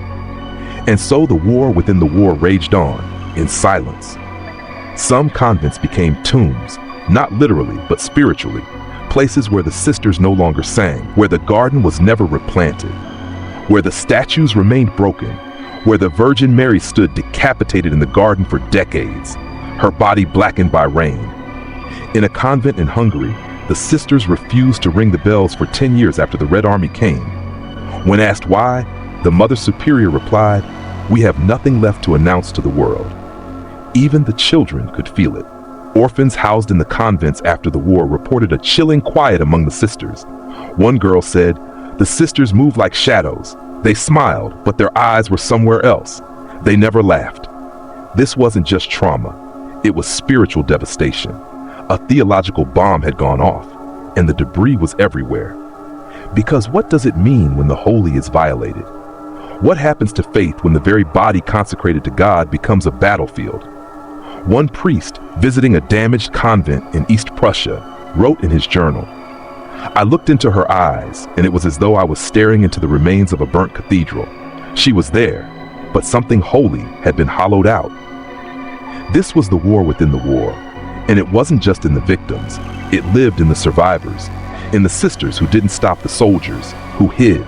And so the war within the war raged on, in silence. Some convents became tombs, not literally, but spiritually, places where the sisters no longer sang, where the garden was never replanted, where the statues remained broken, where the Virgin Mary stood decapitated in the garden for decades, her body blackened by rain. In a convent in Hungary, the sisters refused to ring the bells for 10 years after the Red Army came. When asked why, the Mother Superior replied, "We have nothing left to announce to the world." Even the children could feel it. Orphans housed in the convents after the war reported a chilling quiet among the sisters. One girl said, "The sisters moved like shadows. They smiled, but their eyes were somewhere else. They never laughed." This wasn't just trauma. It was spiritual devastation. A theological bomb had gone off, and the debris was everywhere. Because what does it mean when the holy is violated? What happens to faith when the very body consecrated to God becomes a battlefield? One priest, visiting a damaged convent in East Prussia, wrote in his journal, "I looked into her eyes, and it was as though I was staring into the remains of a burnt cathedral. She was there, but something holy had been hollowed out." This was the war within the war, and it wasn't just in the victims. It lived in the survivors, in the sisters who didn't stop the soldiers, who hid,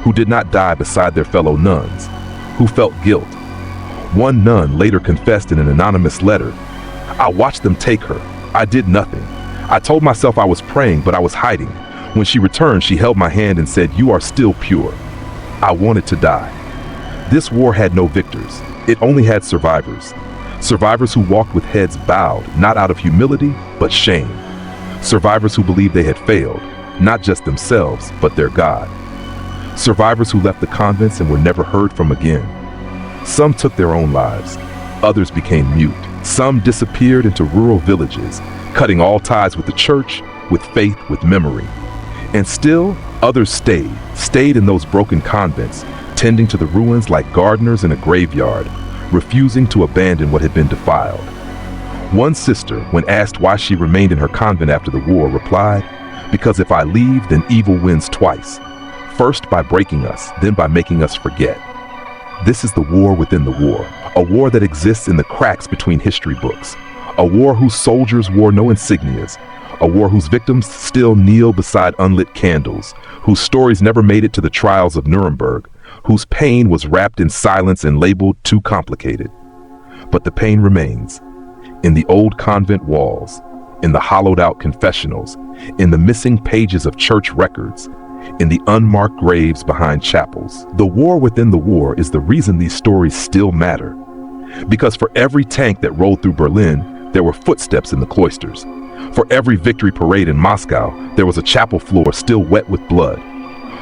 who did not die beside their fellow nuns, who felt guilt. One nun later confessed in an anonymous letter, "I watched them take her. I did nothing. I told myself I was praying, but I was hiding. When she returned, she held my hand and said, 'You are still pure.' I wanted to die." This war had no victors. It only had survivors. Survivors who walked with heads bowed, not out of humility, but shame. Survivors who believed they had failed, not just themselves, but their God. Survivors who left the convents and were never heard from again. Some took their own lives. Others became mute. Some disappeared into rural villages, cutting all ties with the church, with faith, with memory. And still, others stayed in those broken convents, tending to the ruins like gardeners in a graveyard, refusing to abandon what had been defiled. One sister, when asked why she remained in her convent after the war, replied, "Because if I leave, then evil wins twice. First by breaking us, then by making us forget." This is the war within the war, a war that exists in the cracks between history books, a war whose soldiers wore no insignias, a war whose victims still kneel beside unlit candles, whose stories never made it to the trials of Nuremberg, whose pain was wrapped in silence and labeled too complicated. But the pain remains, in the old convent walls, in the hollowed-out confessionals, in the missing pages of church records, in the unmarked graves behind chapels. The war within the war is the reason these stories still matter. Because for every tank that rolled through Berlin, there were footsteps in the cloisters. For every victory parade in Moscow, there was a chapel floor still wet with blood.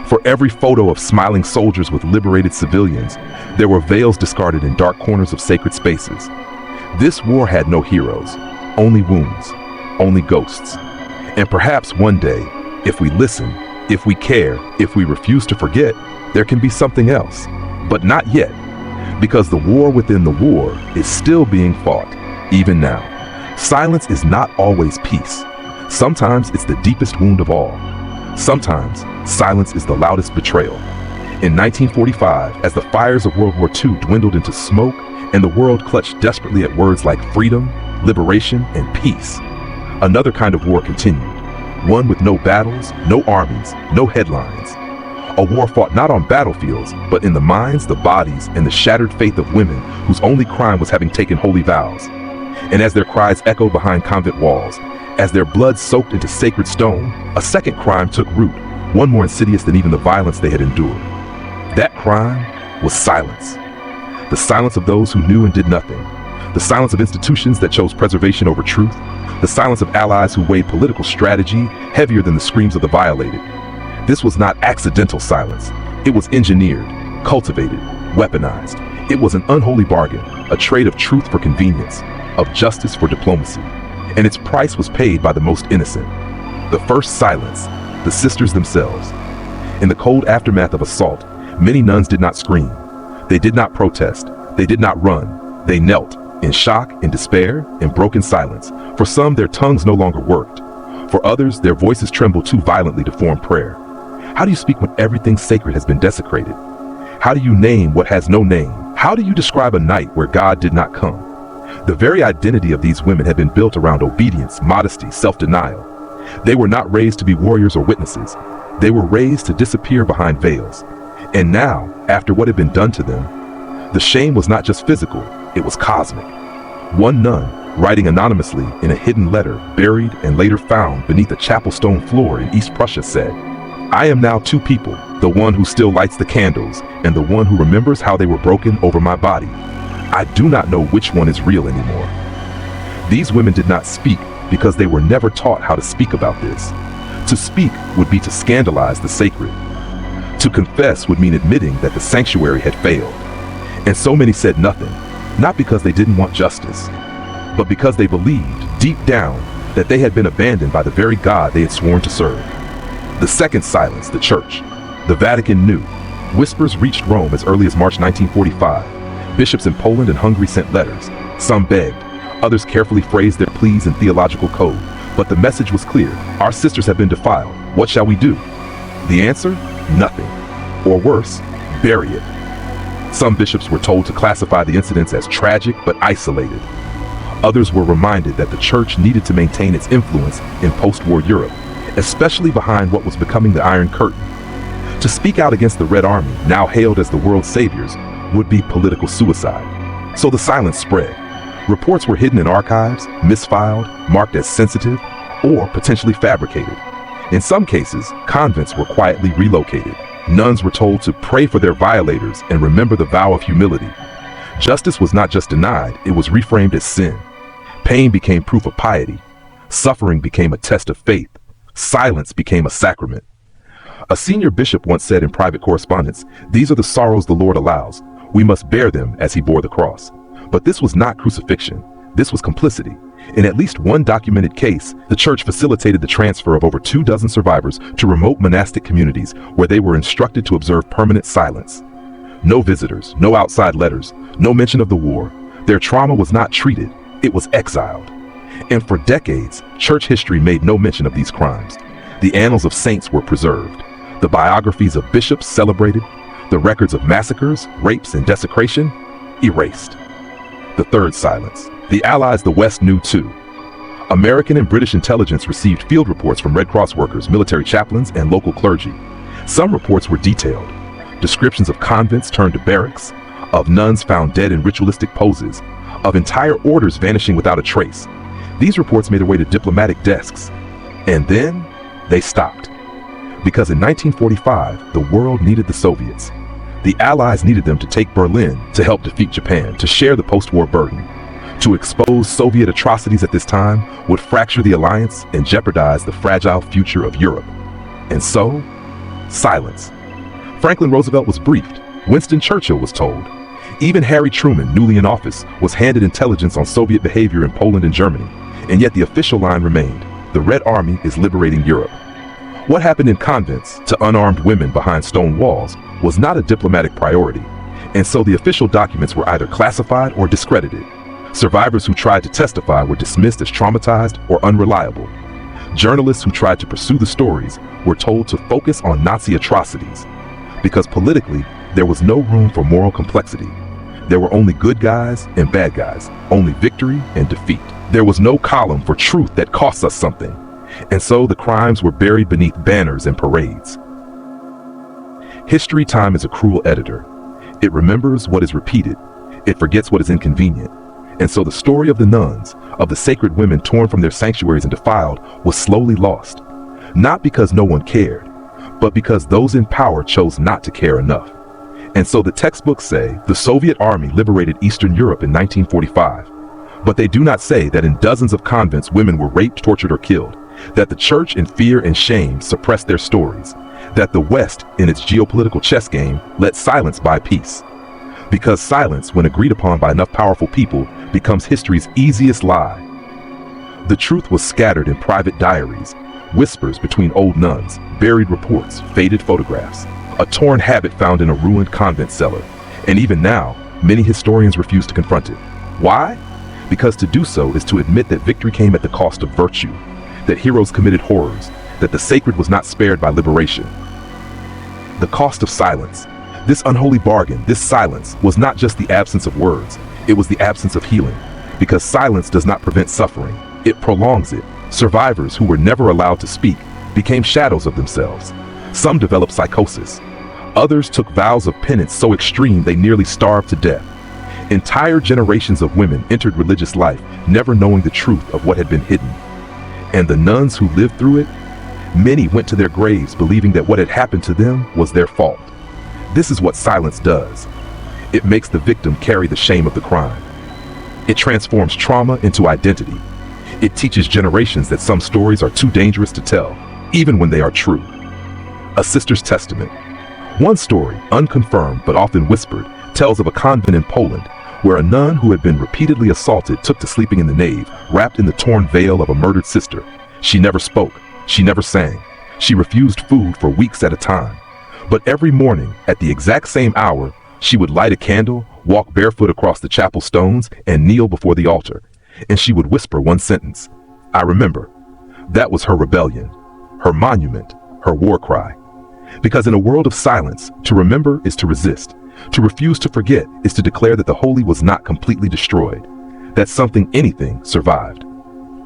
For every photo of smiling soldiers with liberated civilians, there were veils discarded in dark corners of sacred spaces. This war had no heroes, only wounds, only ghosts. And perhaps one day, if we listen, if we care, if we refuse to forget, there can be something else. But not yet, because the war within the war is still being fought, even now. Silence is not always peace. Sometimes it's the deepest wound of all. Sometimes silence is the loudest betrayal. In 1945, as the fires of World War II dwindled into smoke and the world clutched desperately at words like freedom, liberation, and peace, another kind of war continued. One with no battles, no armies, no headlines. A war fought not on battlefields, but in the minds, the bodies, and the shattered faith of women whose only crime was having taken holy vows. And as their cries echoed behind convent walls, as their blood soaked into sacred stone, a second crime took root, one more insidious than even the violence they had endured. That crime was silence. The silence of those who knew and did nothing. The silence of institutions that chose preservation over truth. The silence of allies who weighed political strategy heavier than the screams of the violated. This was not accidental silence. It was engineered, cultivated, weaponized. It was an unholy bargain, a trade of truth for convenience, of justice for diplomacy. And its price was paid by the most innocent. The first silence, the sisters themselves. In the cold aftermath of assault, many nuns did not scream. They did not protest. They did not run. They knelt, in shock, in despair, in broken silence. For some, their tongues no longer worked. For others, their voices trembled too violently to form prayer. How do you speak when everything sacred has been desecrated? How do you name what has no name? How do you describe a night where God did not come? The very identity of these women had been built around obedience, modesty, self-denial. They were not raised to be warriors or witnesses. They were raised to disappear behind veils. And now, after what had been done to them, the shame was not just physical, it was cosmic. One nun, writing anonymously in a hidden letter buried and later found beneath a chapel stone floor in East Prussia, said, "I am now two people, the one who still lights the candles and the one who remembers how they were broken over my body. I do not know which one is real anymore." These women did not speak because they were never taught how to speak about this. To speak would be to scandalize the sacred. To confess would mean admitting that the sanctuary had failed. And so many said nothing, not because they didn't want justice, but because they believed, deep down, that they had been abandoned by the very God they had sworn to serve. The second silence, the Church. The Vatican knew. Whispers reached Rome as early as March 1945. Bishops in Poland and Hungary sent letters. Some begged. Others carefully phrased their pleas in theological code. But the message was clear. Our sisters have been defiled. What shall we do? The answer? Nothing. Or worse, bury it. Some bishops were told to classify the incidents as tragic but isolated. Others were reminded that the Church needed to maintain its influence in post-war Europe, especially behind what was becoming the Iron Curtain. To speak out against the Red Army, now hailed as the world's saviors, would be political suicide. So the silence spread. Reports were hidden in archives, misfiled, marked as sensitive, or potentially fabricated. In some cases, convents were quietly relocated. Nuns were told to pray for their violators and remember the vow of humility. Justice was not just denied, it was reframed as sin. Pain became proof of piety. Suffering became a test of faith. Silence became a sacrament. A senior bishop once said in private correspondence, "These are the sorrows the Lord allows. We must bear them as he bore the cross." But this was not crucifixion. This was complicity. In at least one documented case, the Church facilitated the transfer of over 24 survivors to remote monastic communities where they were instructed to observe permanent silence. No visitors, no outside letters, no mention of the war. Their trauma was not treated, it was exiled. And for decades, Church history made no mention of these crimes. The annals of saints were preserved. The biographies of bishops celebrated. The records of massacres, rapes, and desecration erased. The third silence. The Allies the West knew too. American and British intelligence received field reports from Red Cross workers, military chaplains, and local clergy. Some reports were detailed. Descriptions of convents turned to barracks, of nuns found dead in ritualistic poses, of entire orders vanishing without a trace. These reports made their way to diplomatic desks. And then they stopped. Because in 1945, the world needed the Soviets. The Allies needed them to take Berlin to help defeat Japan, to share the post-war burden. To expose Soviet atrocities at this time would fracture the alliance and jeopardize the fragile future of Europe. And so, silence. Franklin Roosevelt was briefed. Winston Churchill was told. Even Harry Truman, newly in office, was handed intelligence on Soviet behavior in Poland and Germany. And yet the official line remained: the Red Army is liberating Europe. What happened in convents to unarmed women behind stone walls was not a diplomatic priority. And so the official documents were either classified or discredited. Survivors who tried to testify were dismissed as traumatized or unreliable. Journalists who tried to pursue the stories were told to focus on Nazi atrocities. Because politically, there was no room for moral complexity. There were only good guys and bad guys, only victory and defeat. There was no column for truth that costs us something. And so the crimes were buried beneath banners and parades. History time is a cruel editor. It remembers what is repeated. It forgets what is inconvenient. And so the story of the nuns, of the sacred women torn from their sanctuaries and defiled, was slowly lost. Not because no one cared, but because those in power chose not to care enough. And so the textbooks say the Soviet army liberated Eastern Europe in 1945. But they do not say that in dozens of convents women were raped, tortured, or killed, that the Church in fear and shame suppressed their stories, that the West, in its geopolitical chess game, let silence buy peace. Because silence, when agreed upon by enough powerful people, becomes history's easiest lie. The truth was scattered in private diaries, whispers between old nuns, buried reports, faded photographs, a torn habit found in a ruined convent cellar. And even now, many historians refuse to confront it. Why? Because to do so is to admit that victory came at the cost of virtue, that heroes committed horrors, that the sacred was not spared by liberation. The cost of silence. This unholy bargain, this silence, was not just the absence of words, it was the absence of healing. Because silence does not prevent suffering, it prolongs it. Survivors who were never allowed to speak became shadows of themselves. Some developed psychosis. Others took vows of penance so extreme they nearly starved to death. Entire generations of women entered religious life never knowing the truth of what had been hidden. And the nuns who lived through it, many went to their graves believing that what had happened to them was their fault. This is what silence does. It makes the victim carry the shame of the crime. It transforms trauma into identity. It teaches generations that some stories are too dangerous to tell, even when they are true. A sister's testament. One story, unconfirmed but often whispered, tells of a convent in Poland where a nun who had been repeatedly assaulted took to sleeping in the nave, wrapped in the torn veil of a murdered sister. She never spoke. She never sang. She refused food for weeks at a time. But every morning, at the exact same hour, she would light a candle, walk barefoot across the chapel stones, and kneel before the altar. And she would whisper one sentence: "I remember." That was her rebellion, her monument, her war cry. Because in a world of silence, to remember is to resist. To refuse to forget is to declare that the holy was not completely destroyed, that something, anything, survived.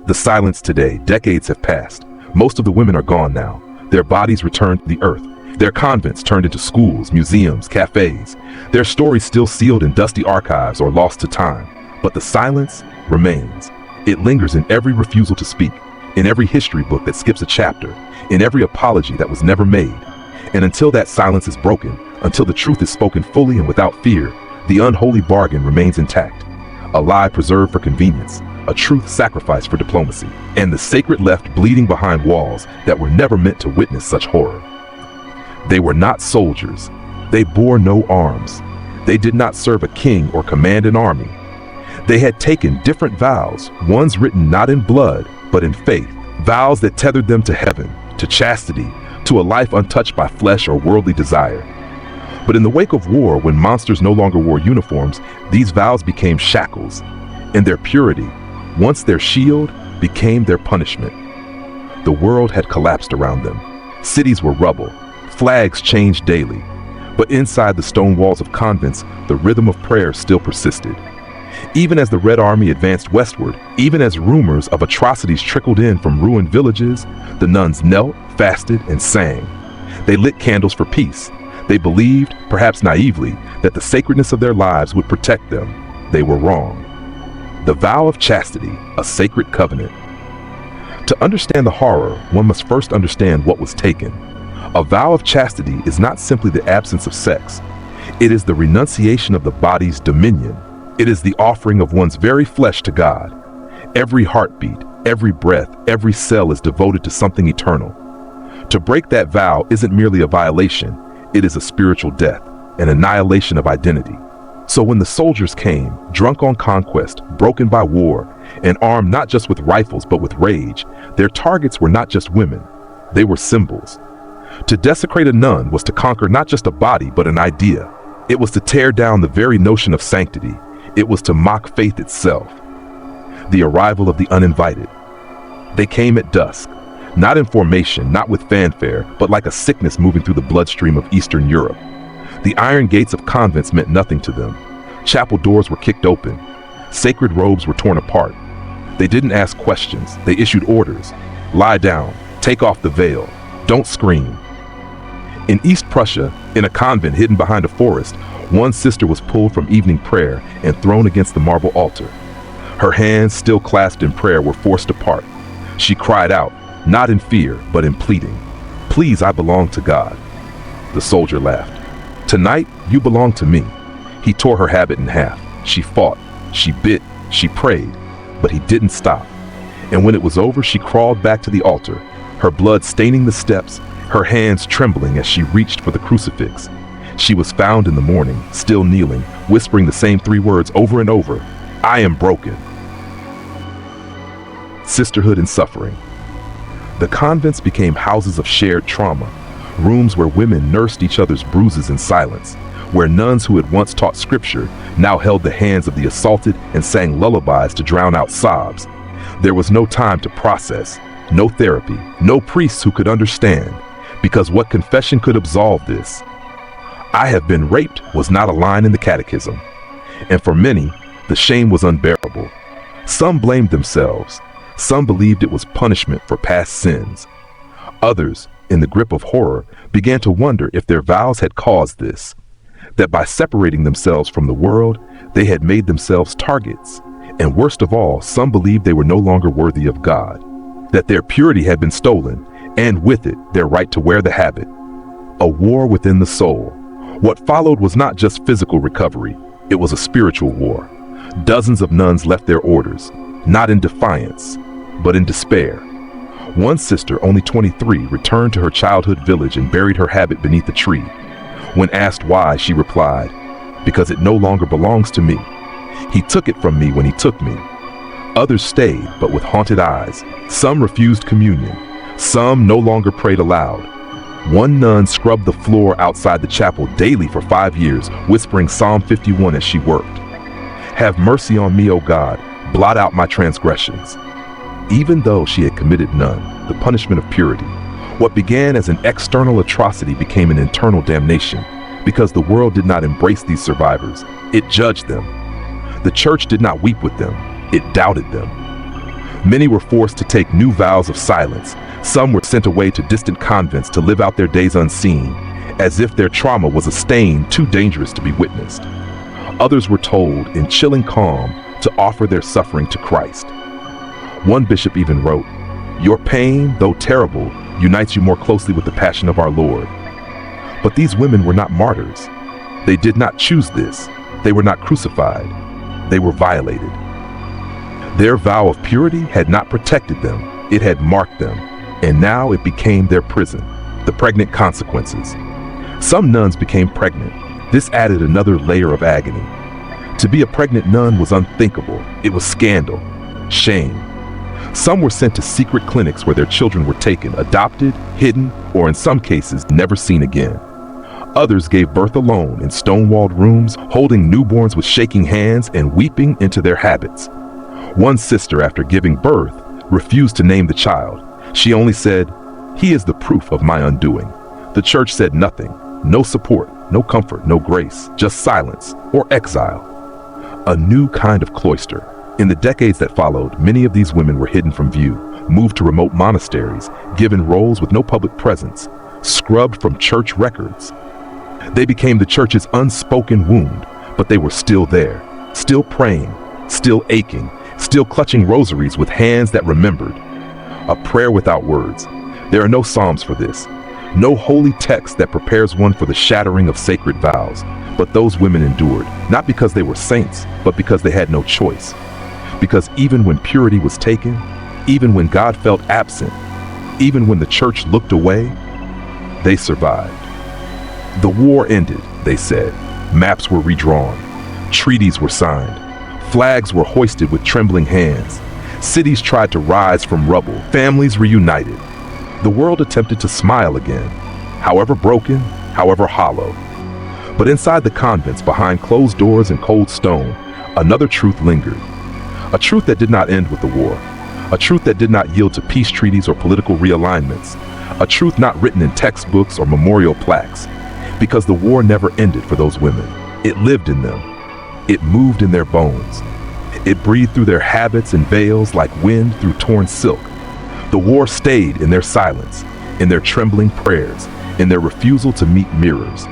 The silence today, decades have passed. Most of the women are gone now. Their bodies returned to the earth. Their convents turned into schools, museums, cafes. Their stories still sealed in dusty archives or lost to time. But the silence remains. It lingers in every refusal to speak, in every history book that skips a chapter, in every apology that was never made. And until that silence is broken, until the truth is spoken fully and without fear, the unholy bargain remains intact. A lie preserved for convenience, a truth sacrificed for diplomacy, and the sacred left bleeding behind walls that were never meant to witness such horror. They were not soldiers. They bore no arms. They did not serve a king or command an army. They had taken different vows, ones written not in blood, but in faith, vows that tethered them to heaven, to chastity, to a life untouched by flesh or worldly desire. But in the wake of war, when monsters no longer wore uniforms, these vows became shackles, and their purity, once their shield, became their punishment. The world had collapsed around them. Cities were rubble. Flags changed daily. But inside the stone walls of convents, the rhythm of prayer still persisted. Even as the Red Army advanced westward, even as rumors of atrocities trickled in from ruined villages, the nuns knelt, fasted, and sang. They lit candles for peace. They believed, perhaps naively, that the sacredness of their lives would protect them. They were wrong. The vow of chastity, a sacred covenant. To understand the horror, one must first understand what was taken. A vow of chastity is not simply the absence of sex. It is the renunciation of the body's dominion. It is the offering of one's very flesh to God. Every heartbeat, every breath, every cell is devoted to something eternal. To break that vow isn't merely a violation, it is a spiritual death, an annihilation of identity. So when the soldiers came, drunk on conquest, broken by war, and armed not just with rifles but with rage, their targets were not just women, they were symbols. To desecrate a nun was to conquer not just a body but an idea. It was to tear down the very notion of sanctity. It was to mock faith itself. The arrival of the uninvited. They came at dusk, not in formation, not with fanfare, but like a sickness moving through the bloodstream of Eastern Europe. The iron gates of convents meant nothing to them. Chapel doors were kicked open. Sacred robes were torn apart. They didn't ask questions. They issued orders. Lie down. Take off the veil. Don't scream. In East Prussia, in a convent hidden behind a forest, one sister was pulled from evening prayer and thrown against the marble altar. Her hands, still clasped in prayer, were forced apart. She cried out, not in fear, but in pleading. "Please, I belong to God." The soldier laughed. "Tonight, you belong to me." He tore her habit in half. She fought, she bit, she prayed, but he didn't stop. And when it was over, she crawled back to the altar, her blood staining the steps, her hands trembling as she reached for the crucifix. She was found in the morning, still kneeling, whispering the same 3 words over and over: "I am broken." Sisterhood in suffering. The convents became houses of shared trauma, rooms where women nursed each other's bruises in silence, where nuns who had once taught scripture now held the hands of the assaulted and sang lullabies to drown out sobs. There was no time to process, no therapy, no priests who could understand, because what confession could absolve this? "I have been raped" was not a line in the catechism. And for many, the shame was unbearable. Some blamed themselves. Some believed it was punishment for past sins. Others, in the grip of horror, began to wonder if their vows had caused this, that by separating themselves from the world, they had made themselves targets. And worst of all, some believed they were no longer worthy of God, that their purity had been stolen, and with it, their right to wear the habit. A war within the soul. What followed was not just physical recovery, it was a spiritual war. Dozens of nuns left their orders, not in defiance, but in despair. One sister, only 23, returned to her childhood village and buried her habit beneath a tree. When asked why, she replied, "Because it no longer belongs to me. He took it from me when he took me. Others stayed, but with haunted eyes. Some refused communion. Some no longer prayed aloud. One nun scrubbed the floor outside the chapel daily for 5 years, whispering Psalm 51 as she worked. Have mercy on me, O God, blot out my transgressions. Even though she had committed none, the punishment of purity, what began as an external atrocity became an internal damnation, because the world did not embrace these survivors. It judged them. The church did not weep with them. It doubted them. Many were forced to take new vows of silence. Some were sent away to distant convents to live out their days unseen, as if their trauma was a stain too dangerous to be witnessed. Others were told, in chilling calm, to offer their suffering to Christ. One bishop even wrote, "Your pain, though terrible, unites you more closely with the passion of our Lord." But these women were not martyrs. They did not choose this. They were not crucified. They were violated. Their vow of purity had not protected them. It had marked them. And now it became their prison. The pregnant consequences. Some nuns became pregnant. This added another layer of agony. To be a pregnant nun was unthinkable. It was scandal, shame. Some were sent to secret clinics where their children were taken, adopted, hidden, or in some cases, never seen again. Others gave birth alone in stone-walled rooms, holding newborns with shaking hands and weeping into their habits. One sister, after giving birth, refused to name the child. She only said, "He is the proof of my undoing." The church said nothing, no support, no comfort, no grace, just silence or exile. A new kind of cloister. In the decades that followed, many of these women were hidden from view, moved to remote monasteries, given roles with no public presence, scrubbed from church records. They became the church's unspoken wound, but they were still there, still praying, still aching, still clutching rosaries with hands that remembered. A prayer without words. There are no psalms for this. No holy text that prepares one for the shattering of sacred vows. But those women endured, not because they were saints, but because they had no choice. Because even when purity was taken, even when God felt absent, even when the church looked away, they survived. The war ended, they said. Maps were redrawn. Treaties were signed. Flags were hoisted with trembling hands. Cities tried to rise from rubble. Families reunited. The world attempted to smile again, however broken, however hollow. But inside the convents, behind closed doors and cold stone, another truth lingered. A truth that did not end with the war. A truth that did not yield to peace treaties or political realignments. A truth not written in textbooks or memorial plaques. Because the war never ended for those women. It lived in them. It moved in their bones. It breathed through their habits and veils like wind through torn silk. The war stayed in their silence, in their trembling prayers, in their refusal to meet mirrors.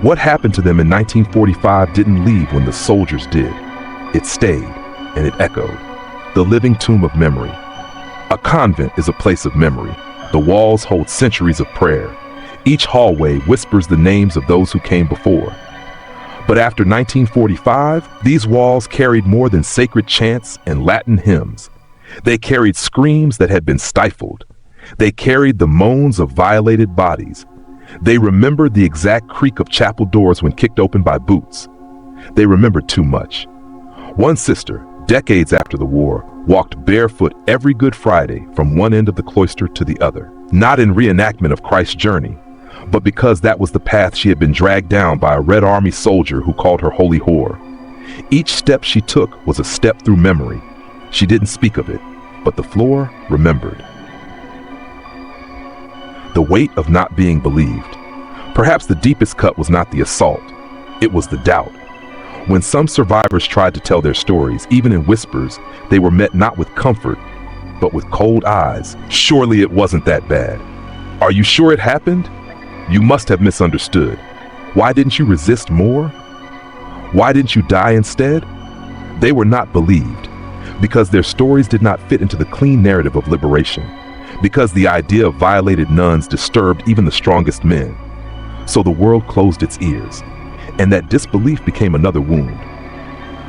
What happened to them in 1945 didn't leave when the soldiers did. It stayed, and it echoed. The living tomb of memory. A convent is a place of memory. The walls hold centuries of prayer. Each hallway whispers the names of those who came before. But after 1945, these walls carried more than sacred chants and Latin hymns. They carried screams that had been stifled. They carried the moans of violated bodies. They remembered the exact creak of chapel doors when kicked open by boots. They remembered too much. One sister, decades after the war, walked barefoot every Good Friday from one end of the cloister to the other, not in reenactment of Christ's journey, but because that was the path she had been dragged down by a Red Army soldier who called her holy whore. Each step she took was a step through memory. She didn't speak of it, but the floor remembered. The weight of not being believed. Perhaps the deepest cut was not the assault. It was the doubt. When some survivors tried to tell their stories, even in whispers, they were met not with comfort, but with cold eyes. Surely it wasn't that bad. Are you sure it happened? You must have misunderstood. Why didn't you resist more? Why didn't you die instead? They were not believed, because their stories did not fit into the clean narrative of liberation, because the idea of violated nuns disturbed even the strongest men. So the world closed its ears, and that disbelief became another wound.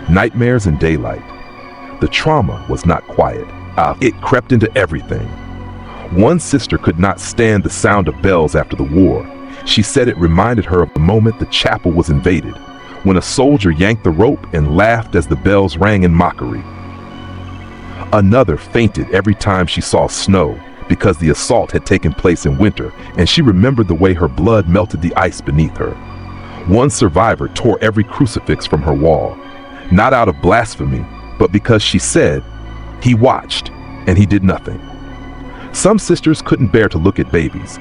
Nightmares in daylight. The trauma was not quiet. It crept into everything. One sister could not stand the sound of bells after the war. She said it reminded her of the moment the chapel was invaded, when a soldier yanked the rope and laughed as the bells rang in mockery. Another fainted every time she saw snow because the assault had taken place in winter, and she remembered the way her blood melted the ice beneath her. One survivor tore every crucifix from her wall, not out of blasphemy, but because she said, "He watched, and he did nothing." Some sisters couldn't bear to look at babies.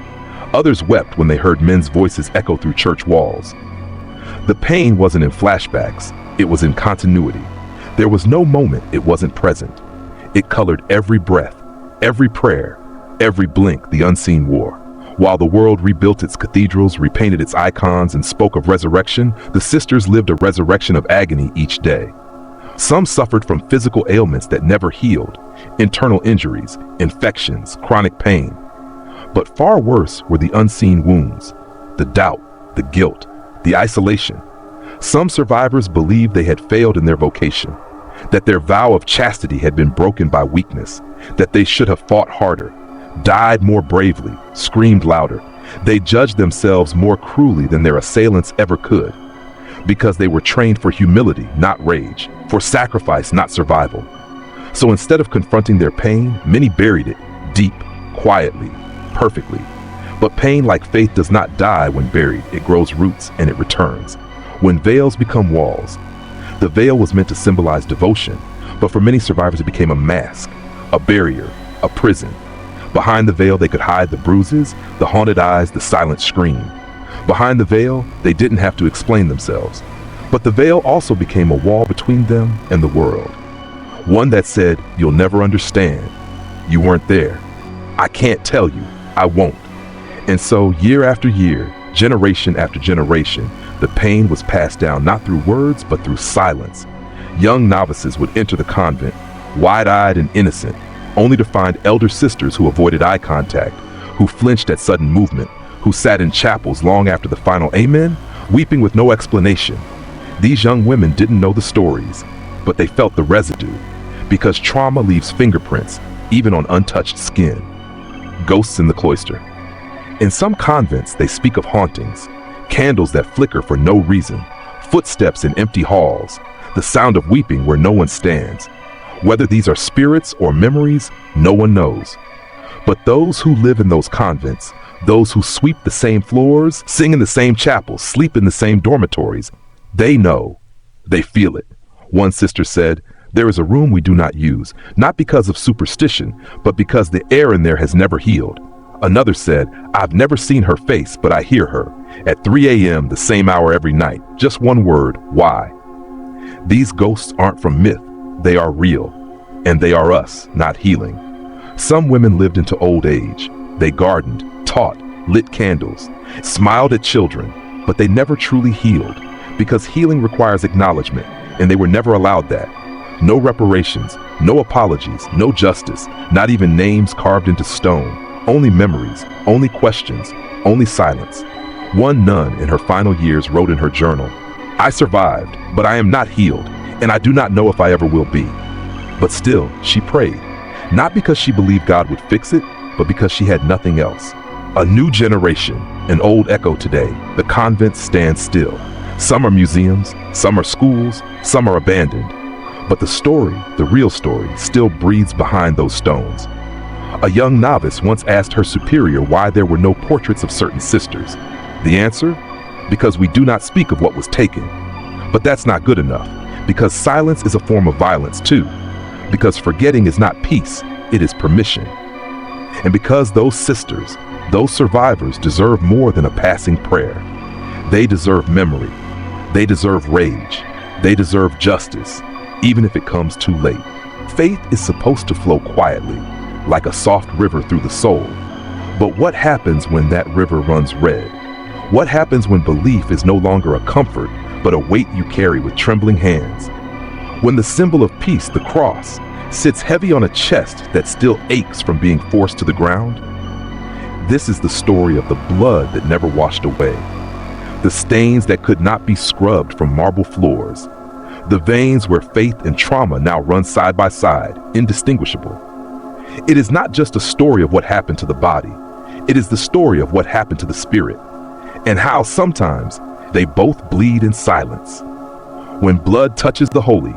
Others wept when they heard men's voices echo through church walls. The pain wasn't in flashbacks, it was in continuity. There was no moment it wasn't present. It colored every breath, every prayer, every blink the unseen wore. While the world rebuilt its cathedrals, repainted its icons, and spoke of resurrection, the sisters lived a resurrection of agony each day. Some suffered from physical ailments that never healed, internal injuries, infections, chronic pain. But far worse were the unseen wounds, the doubt, the guilt, the isolation. Some survivors believed they had failed in their vocation, that their vow of chastity had been broken by weakness, that they should have fought harder, died more bravely, screamed louder. They judged themselves more cruelly than their assailants ever could, because they were trained for humility, not rage, for sacrifice, not survival. So instead of confronting their pain, many buried it, deep, quietly, perfectly. But pain, like faith, does not die when buried. It grows roots and it returns. When veils become walls, the veil was meant to symbolize devotion, but for many survivors it became a mask, a barrier, a prison. Behind the veil they could hide the bruises, the haunted eyes, the silent scream. Behind the veil, they didn't have to explain themselves. But the veil also became a wall between them and the world. One that said, "You'll never understand. You weren't there. I can't tell you. I won't." And so, year after year, generation after generation, the pain was passed down not through words, but through silence. Young novices would enter the convent, wide-eyed and innocent, only to find elder sisters who avoided eye contact, who flinched at sudden movement, who sat in chapels long after the final amen, weeping with no explanation. These young women didn't know the stories, but they felt the residue, because trauma leaves fingerprints, even on untouched skin. Ghosts in the cloister. In some convents, they speak of hauntings, candles that flicker for no reason, footsteps in empty halls, the sound of weeping where no one stands. Whether these are spirits or memories, no one knows. But those who live in those convents, those who sweep the same floors, sing in the same chapels, sleep in the same dormitories, they know. They feel it. One sister said, "There is a room we do not use, not because of superstition, but because the air in there has never healed." Another said, "I've never seen her face, but I hear her. At 3 a.m., the same hour every night. Just one word, why?" These ghosts aren't from myth. They are real. And they are us, not healing. Some women lived into old age. They gardened, taught, lit candles, smiled at children, but they never truly healed, because healing requires acknowledgement, and they were never allowed that. No reparations, no apologies, no justice, not even names carved into stone. Only memories, only questions, only silence. One nun in her final years wrote in her journal, "I survived, but I am not healed, and I do not know if I ever will be." But still, she prayed, not because she believed God would fix it, but because she had nothing else. A new generation, an old echo today. The convents stand still. Some are museums, some are schools, some are abandoned. But the story, the real story, still breathes behind those stones. A young novice once asked her superior why there were no portraits of certain sisters. The answer? Because we do not speak of what was taken. But that's not good enough, because silence is a form of violence too. Because forgetting is not peace, it is permission. And because those sisters, those survivors deserve more than a passing prayer. They deserve memory. They deserve rage. They deserve justice, even if it comes too late. Faith is supposed to flow quietly, like a soft river through the soul. But what happens when that river runs red? What happens when belief is no longer a comfort, but a weight you carry with trembling hands? When the symbol of peace, the cross, sits heavy on a chest that still aches from being forced to the ground? This is the story of the blood that never washed away, the stains that could not be scrubbed from marble floors, the veins where faith and trauma now run side by side, indistinguishable. It is not just a story of what happened to the body, it is the story of what happened to the spirit, and how sometimes they both bleed in silence. When blood touches the holy,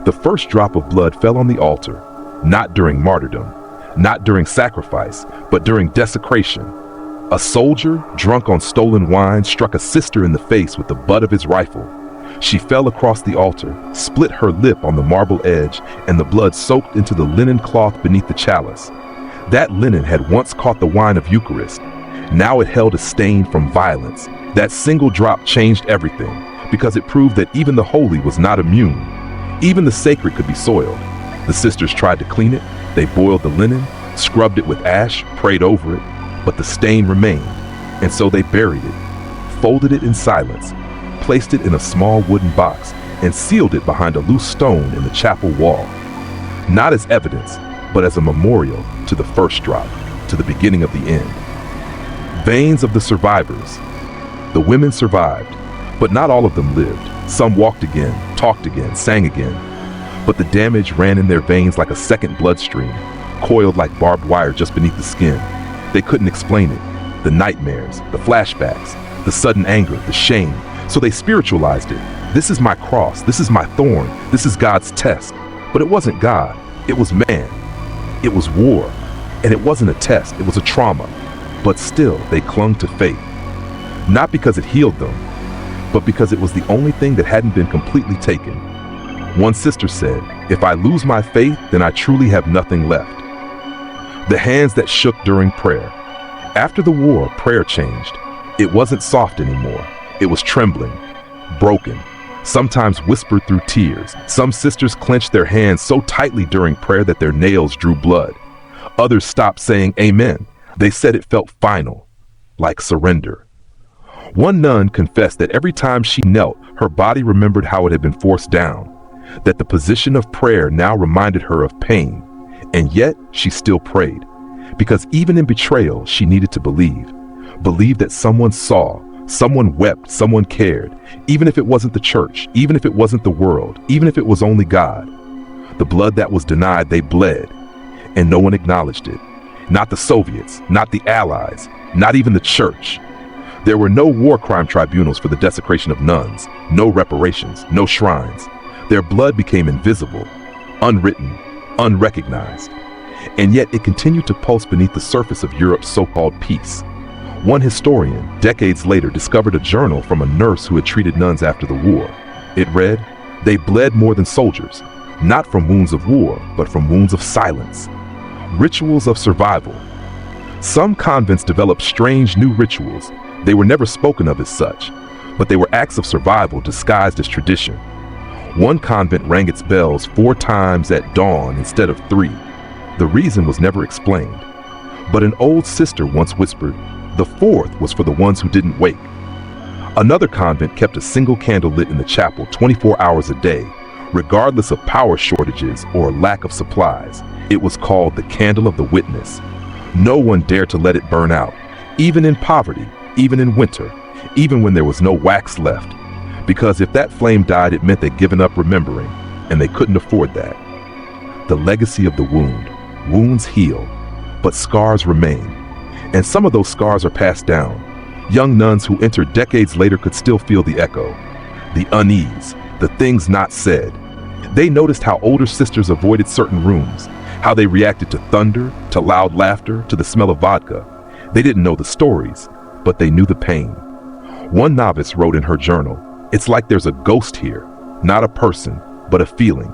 the first drop of blood fell on the altar, not during martyrdom, not during sacrifice, but during desecration. A soldier, drunk on stolen wine, struck a sister in the face with the butt of his rifle. She fell across the altar, split her lip on the marble edge, and the blood soaked into the linen cloth beneath the chalice. That linen had once caught the wine of Eucharist. Now it held a stain from violence. That single drop changed everything, because it proved that even the holy was not immune. Even the sacred could be soiled. The sisters tried to clean it. They boiled the linen, scrubbed it with ash, prayed over it, but the stain remained, and so they buried it, folded it in silence, placed it in a small wooden box, and sealed it behind a loose stone in the chapel wall. Not as evidence, but as a memorial to the first drop, to the beginning of the end. Veins of the survivors. The women survived, but not all of them lived. Some walked again, talked again, sang again, but the damage ran in their veins like a second bloodstream, coiled like barbed wire just beneath the skin. They couldn't explain it. The nightmares, the flashbacks, the sudden anger, the shame. So they spiritualized it. This is my cross. This is my thorn. This is God's test. But it wasn't God. It was man. It was war. And it wasn't a test. It was a trauma. But still, they clung to faith. Not because it healed them, but because it was the only thing that hadn't been completely taken. One sister said, "If I lose my faith, then I truly have nothing left." The hands that shook during prayer. After the war, prayer changed. It wasn't soft anymore. It was trembling, broken, sometimes whispered through tears. Some sisters clenched their hands so tightly during prayer that their nails drew blood. Others stopped saying amen. They said it felt final, like surrender. One nun confessed that every time she knelt, her body remembered how it had been forced down, that the position of prayer now reminded her of pain. And yet, she still prayed, because even in betrayal, she needed to believe that someone saw, someone wept, someone cared, even if it wasn't the church, even if it wasn't the world, even if it was only God. The blood that was denied, they bled, and no one acknowledged it. Not the Soviets, not the Allies, not even the church. There were no war crime tribunals for the desecration of nuns, no reparations, no shrines. Their blood became invisible, unwritten, unrecognized, and yet it continued to pulse beneath the surface of Europe's so-called peace. One historian, decades later, discovered a journal from a nurse who had treated nuns after the war. It read, "They bled more than soldiers, not from wounds of war, but from wounds of silence. Rituals of survival. Some convents developed strange new rituals. They were never spoken of as such, but they were acts of survival disguised as tradition. One convent rang its bells 4 times at dawn instead of 3. The reason was never explained. But an old sister once whispered, the 4th was for the ones who didn't wake. Another convent kept a single candle lit in the chapel 24 hours a day, regardless of power shortages or lack of supplies. It was called the candle of the witness. No one dared to let it burn out, even in poverty, even in winter, even when there was no wax left. Because if that flame died, it meant they'd given up remembering, and they couldn't afford that. The legacy of the wound. Wounds heal, but scars remain. And some of those scars are passed down. Young nuns who entered decades later could still feel the echo, the unease, the things not said. They noticed how older sisters avoided certain rooms, how they reacted to thunder, to loud laughter, to the smell of vodka. They didn't know the stories, but they knew the pain. One novice wrote in her journal, "It's like there's a ghost here, not a person, but a feeling."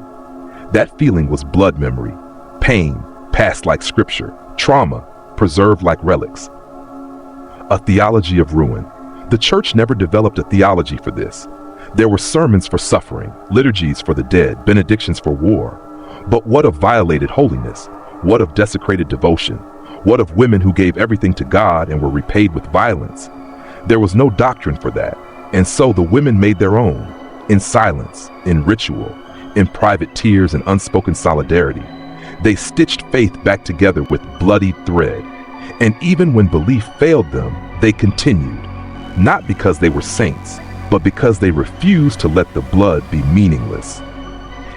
That feeling was blood memory, pain, passed like scripture, trauma, preserved like relics. A theology of ruin. The church never developed a theology for this. There were sermons for suffering, liturgies for the dead, benedictions for war. But what of violated holiness? What of desecrated devotion? What of women who gave everything to God and were repaid with violence? There was no doctrine for that. And so the women made their own, in silence, in ritual, in private tears and unspoken solidarity. They stitched faith back together with bloodied thread. And even when belief failed them, they continued. Not because they were saints, but because they refused to let the blood be meaningless.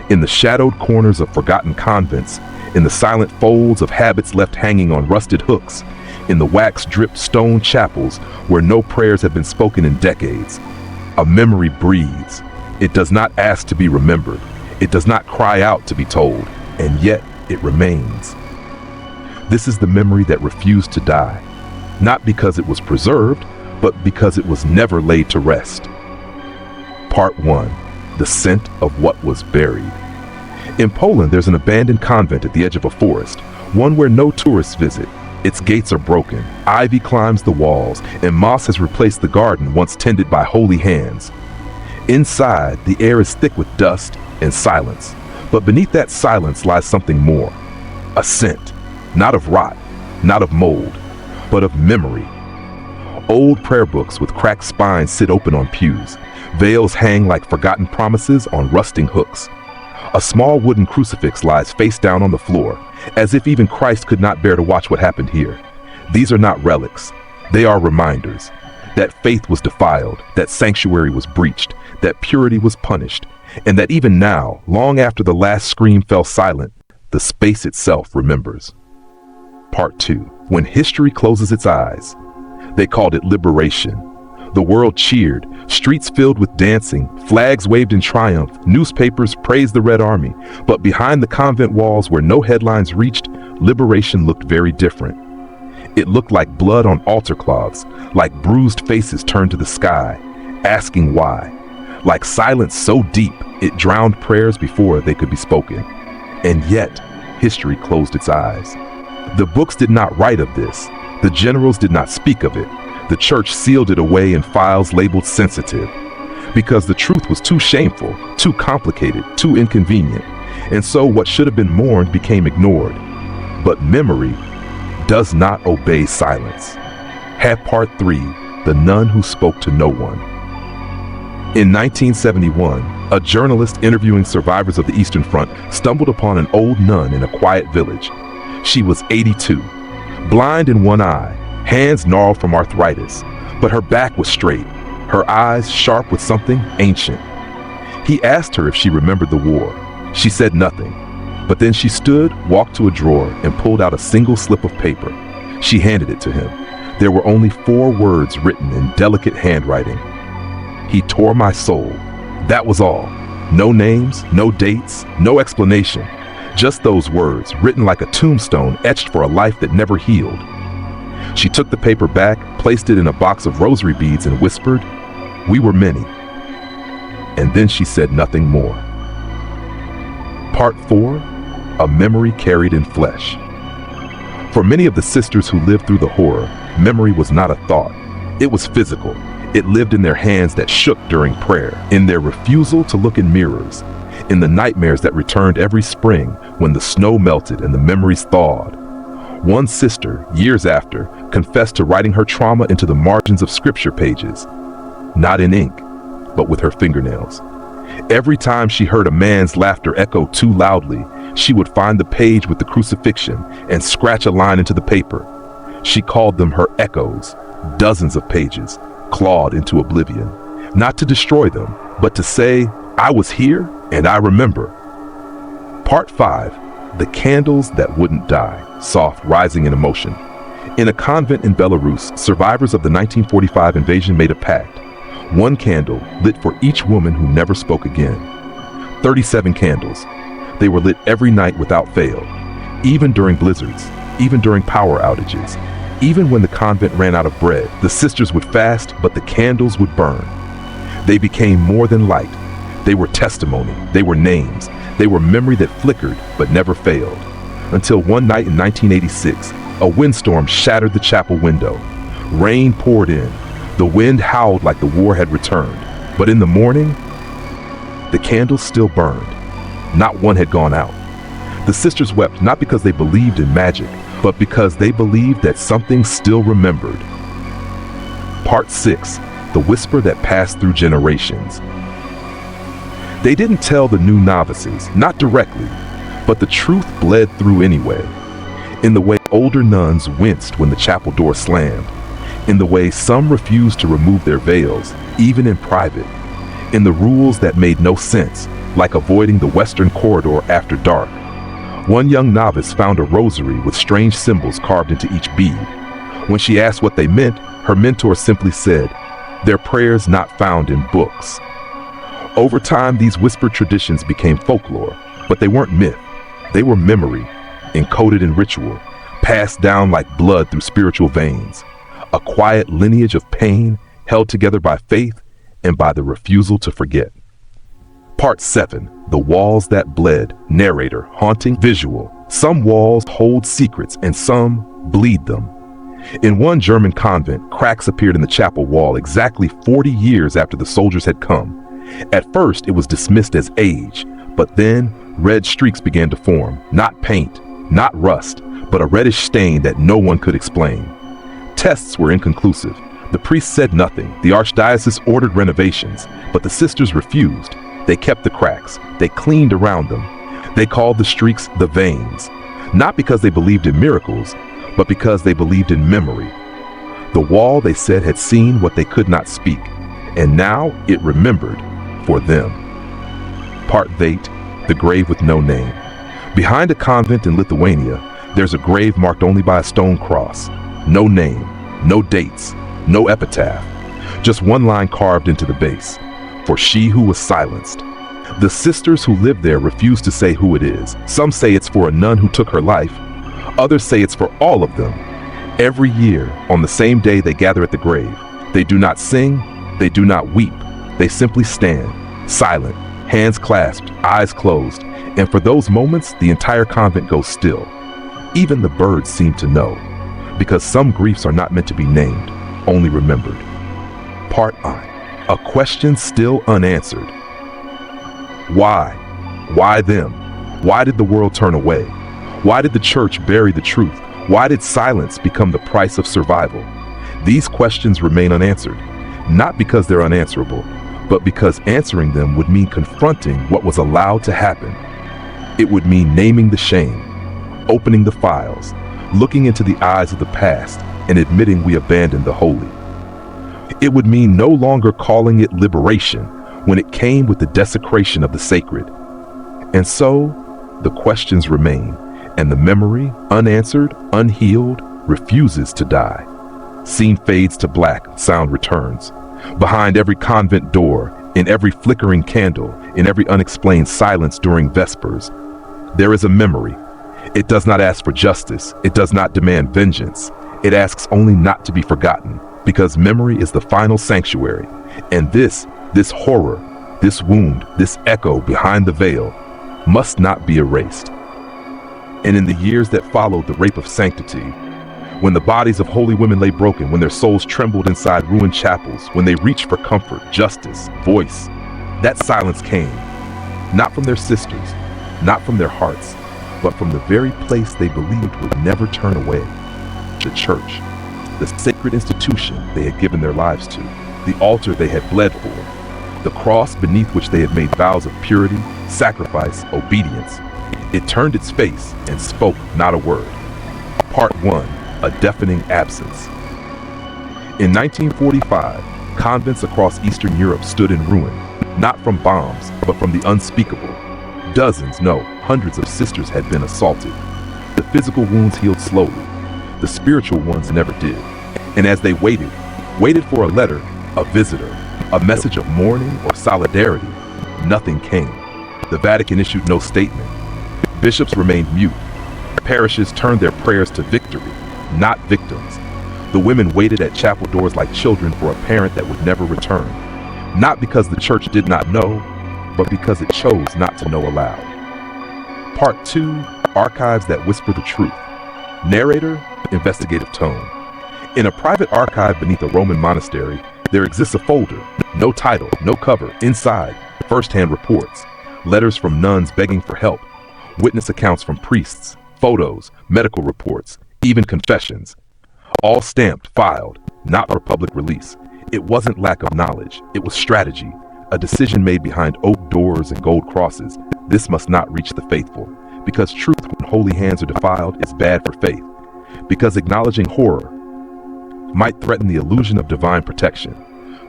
In the shadowed corners of forgotten convents, in the silent folds of habits left hanging on rusted hooks, in the wax-dripped stone chapels where no prayers have been spoken in decades, a memory breathes, It does not ask to be remembered. It does not cry out to be told, and yet it remains. This is the memory that refused to die, not because it was preserved, but because it was never laid to rest. Part 1. The Scent of What Was Buried. In Poland, there's an abandoned convent at the edge of a forest, one where no tourists visit. Its gates are broken, ivy climbs the walls, and moss has replaced the garden once tended by holy hands. Inside, the air is thick with dust and silence, but beneath that silence lies something more. A scent, not of rot, not of mold, but of memory. Old prayer books with cracked spines sit open on pews. Veils hang like forgotten promises on rusting hooks. A small wooden crucifix lies face down on the floor, as if even Christ could not bear to watch what happened here. These are not relics. They are reminders that faith was defiled, that sanctuary was breached, that purity was punished, and that even now, long after the last scream fell silent, the space itself remembers. Part 2. When history closes its eyes. They called it liberation. The world cheered, streets filled with dancing, flags waved in triumph, newspapers praised the Red Army. But behind the convent walls where no headlines reached, liberation looked very different. It looked like blood on altar cloths, like bruised faces turned to the sky, asking why. Like silence so deep, it drowned prayers before they could be spoken. And yet, history closed its eyes. The books did not write of this. The generals did not speak of it. The church sealed it away in files labeled sensitive, because the truth was too shameful, too complicated, too inconvenient, and so what should have been mourned became ignored. But memory does not obey silence. Have Part 3, The Nun Who Spoke to No One. In 1971, a journalist interviewing survivors of the Eastern Front stumbled upon an old nun in a quiet village. She was 82, blind in one eye, hands gnarled from arthritis, but her back was straight, her eyes sharp with something ancient. He asked her if she remembered the war. She said nothing, but then she stood, walked to a drawer, and pulled out a single slip of paper. She handed it to him. There were only 4 words written in delicate handwriting. He tore my soul. That was all. No names, no dates, no explanation. Just those words, written like a tombstone etched for a life that never healed. She took the paper back, placed it in a box of rosary beads, and whispered, "We were many." And then she said nothing more. Part 4, A Memory Carried in Flesh. For many of the sisters who lived through the horror, memory was not a thought. It was physical. It lived in their hands that shook during prayer, in their refusal to look in mirrors, in the nightmares that returned every spring when the snow melted and the memories thawed. One sister, years after, confessed to writing her trauma into the margins of scripture pages, not in ink, but with her fingernails. Every time she heard a man's laughter echo too loudly, she would find the page with the crucifixion and scratch a line into the paper. She called them her echoes, dozens of pages, clawed into oblivion, not to destroy them, but to say, "I was here and I remember." Part 5, The Candles That Wouldn't Die, soft, rising in emotion. In a convent in Belarus, survivors of the 1945 invasion made a pact. 1 candle lit for each woman who never spoke again. 37 candles. They were lit every night without fail, even during blizzards, even during power outages. Even when the convent ran out of bread, the sisters would fast, but the candles would burn. They became more than light. They were testimony. They were names. They were memory that flickered but never failed. Until one night in 1986, a windstorm shattered the chapel window. Rain poured in. The wind howled like the war had returned. But in the morning, the candles still burned. Not one had gone out. The sisters wept not because they believed in magic, but because they believed that something still remembered. Part 6, The Whisper That Passed Through Generations. They didn't tell the new novices, not directly, but the truth bled through anyway. In the way older nuns winced when the chapel door slammed. In the way some refused to remove their veils, even in private. In the rules that made no sense, like avoiding the western corridor after dark. One young novice found a rosary with strange symbols carved into each bead. When she asked what they meant, her mentor simply said, "They're prayers not found in books." Over time, these whispered traditions became folklore, but they weren't myth. They were memory, encoded in ritual, passed down like blood through spiritual veins. A quiet lineage of pain held together by faith and by the refusal to forget. Part 7. The Walls That Bled. Narrator. Haunting visual. Some walls hold secrets and some bleed them. In one German convent, cracks appeared in the chapel wall exactly 40 years after the soldiers had come. At first, it was dismissed as age, but then red streaks began to form. Not paint, not rust, but a reddish stain that no one could explain. Tests were inconclusive. The priest said nothing. The archdiocese ordered renovations, but the sisters refused. They kept the cracks. They cleaned around them. They called the streaks the veins, not because they believed in miracles, but because they believed in memory. The wall, they said, had seen what they could not speak, and now it remembered for them. Part 8. The Grave with No Name. Behind a convent in Lithuania, there's a grave marked only by a stone cross. No name, no dates, no epitaph. Just one line carved into the base. For she who was silenced. The sisters who live there refuse to say who it is. Some say it's for a nun who took her life. Others say it's for all of them. Every year, on the same day they gather at the grave. They do not sing, they do not weep. They simply stand, silent, hands clasped, eyes closed. And for those moments, the entire convent goes still. Even the birds seem to know, because some griefs are not meant to be named, only remembered. Part 9. A question still unanswered. Why? Why them? Why did the world turn away? Why did the church bury the truth? Why did silence become the price of survival? These questions remain unanswered, not because they're unanswerable, but because answering them would mean confronting what was allowed to happen. It would mean naming the shame, opening the files, looking into the eyes of the past, and admitting we abandoned the holy. It would mean no longer calling it liberation when it came with the desecration of the sacred. And so, the questions remain, and the memory, unanswered, unhealed, refuses to die. Scene fades to black, sound returns. Behind every convent door, in every flickering candle, in every unexplained silence during Vespers, there is a memory. It does not ask for justice. It does not demand vengeance. It asks only not to be forgotten, because memory is the final sanctuary. And this horror, this wound, this echo behind the veil must not be erased. And in the years that followed the rape of sanctity, when the bodies of holy women lay broken, when their souls trembled inside ruined chapels, when they reached for comfort, justice, voice, that silence came, not from their sisters, not from their hearts, but from the very place they believed would never turn away, the church, the sacred institution they had given their lives to, the altar they had bled for, the cross beneath which they had made vows of purity, sacrifice, obedience. It turned its face and spoke not a word. Part 1. A deafening absence. In 1945, convents across Eastern Europe stood in ruin, not from bombs, but from the unspeakable. Dozens, no, hundreds of sisters had been assaulted. The physical wounds healed slowly. The spiritual ones never did. And as they waited for a letter, a visitor, a message of mourning or solidarity, nothing came. The Vatican issued no statement. Bishops remained mute. Parishes turned their prayers to victory, not victims. The women waited at chapel doors like children for a parent that would never return. Not because the church did not know, but because it chose not to know aloud. Part 2. Archives that whisper the truth. Narrator, investigative tone. In a private archive beneath a Roman monastery, there exists a folder, no title, no cover. Inside, first-hand reports, letters from nuns begging for help, witness accounts from priests, photos, medical reports, even confessions. All stamped, filed, not for public release. It wasn't lack of knowledge, it was strategy, a decision made behind oak doors and gold crosses. This must not reach the faithful, because truth when holy hands are defiled is bad for faith, because acknowledging horror might threaten the illusion of divine protection.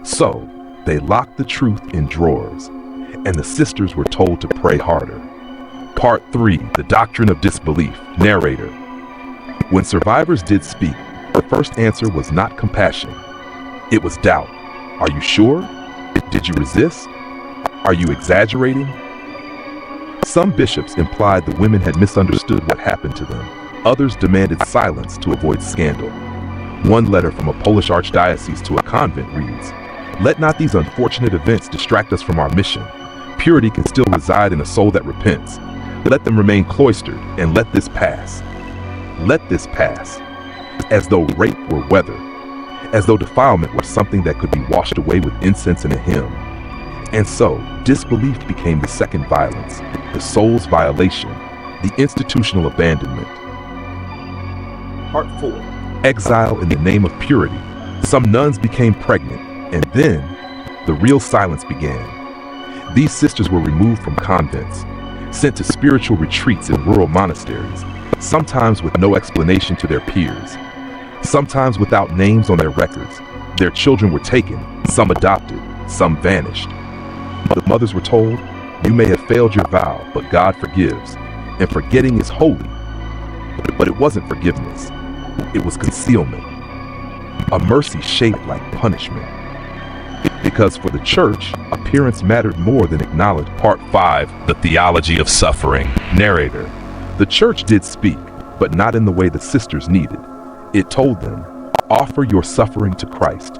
So, they locked the truth in drawers, and the sisters were told to pray harder. Part 3. The Doctrine of Disbelief. Narrator. When survivors did speak, the first answer was not compassion. It was doubt. Are you sure? Did you resist? Are you exaggerating? Some bishops implied the women had misunderstood what happened to them. Others demanded silence to avoid scandal. One letter from a Polish archdiocese to a convent reads, "Let not these unfortunate events distract us from our mission. Purity can still reside in a soul that repents. Let them remain cloistered and let this pass." Let this pass. As though rape were weather. As though defilement were something that could be washed away with incense and a hymn. And so, disbelief became the second violence, the soul's violation, the institutional abandonment. Part 4. Exile in the name of purity. Some nuns became pregnant, and then the real silence began. These sisters were removed from convents, sent to spiritual retreats in rural monasteries, sometimes with no explanation to their peers, sometimes without names on their records. Their children were taken, some adopted, some vanished. The mothers were told, "You may have failed your vow, but God forgives, and forgetting is holy." But it wasn't forgiveness. It was concealment. A mercy shaped like punishment. Because for the church, appearance mattered more than acknowledged. Part 5. The Theology of Suffering. Narrator. The church did speak, but not in the way the sisters needed. It told them, offer your suffering to Christ.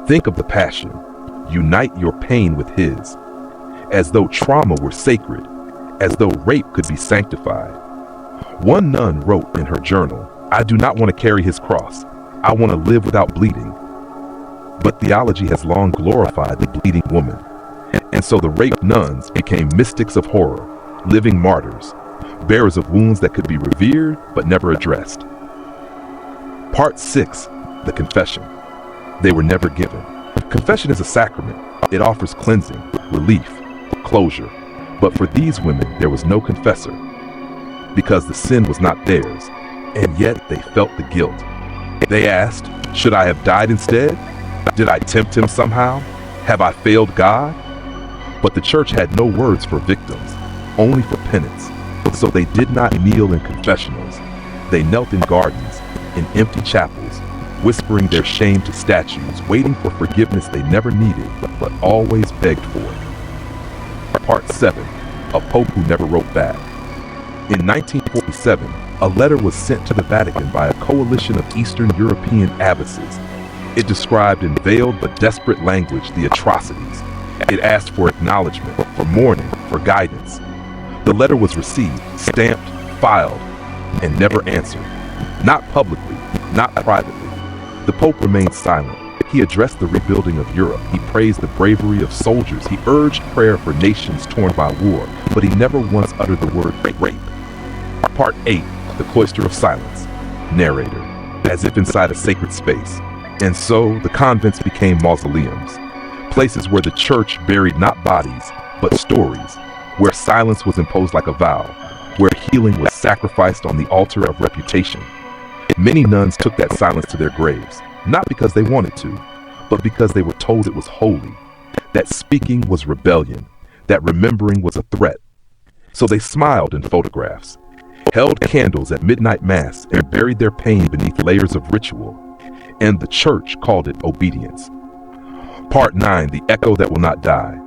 Think of the passion. Unite your pain with His. As though trauma were sacred, as though rape could be sanctified. One nun wrote in her journal, "I do not want to carry His cross. I want to live without bleeding." But theology has long glorified the bleeding woman. And so the raped nuns became mystics of horror, living martyrs, bearers of wounds that could be revered but never addressed. Part 6. The Confession. They were never given. Confession is a sacrament. It offers cleansing, relief, closure. But for these women, there was no confessor, because the sin was not theirs, and yet they felt the guilt. They asked, should I have died instead? Did I tempt Him somehow? Have I failed God? But the church had no words for victims, only for penance. So they did not kneel in confessionals. They knelt in gardens, in empty chapels, whispering their shame to statues, waiting for forgiveness they never needed, but always begged for. Part 7. A Pope who never wrote back. In 1947, a letter was sent to the Vatican by a coalition of Eastern European abbesses. It described in veiled but desperate language the atrocities. It asked for acknowledgement, for mourning, for guidance. The letter was received, stamped, filed, and never answered. Not publicly, not privately. The Pope remained silent. He addressed the rebuilding of Europe. He praised the bravery of soldiers. He urged prayer for nations torn by war, but he never once uttered the word rape. Part 8. The Cloister of Silence. Narrator. As if inside a sacred space. And so the convents became mausoleums, places where the church buried not bodies, but stories, where silence was imposed like a vow, where healing was sacrificed on the altar of reputation. Many nuns took that silence to their graves, not because they wanted to, but because they were told it was holy, that speaking was rebellion, that remembering was a threat. So they smiled in photographs, held candles at midnight mass, and buried their pain beneath layers of ritual. And the church called it obedience. Part 9. The Echo That Will Not Die.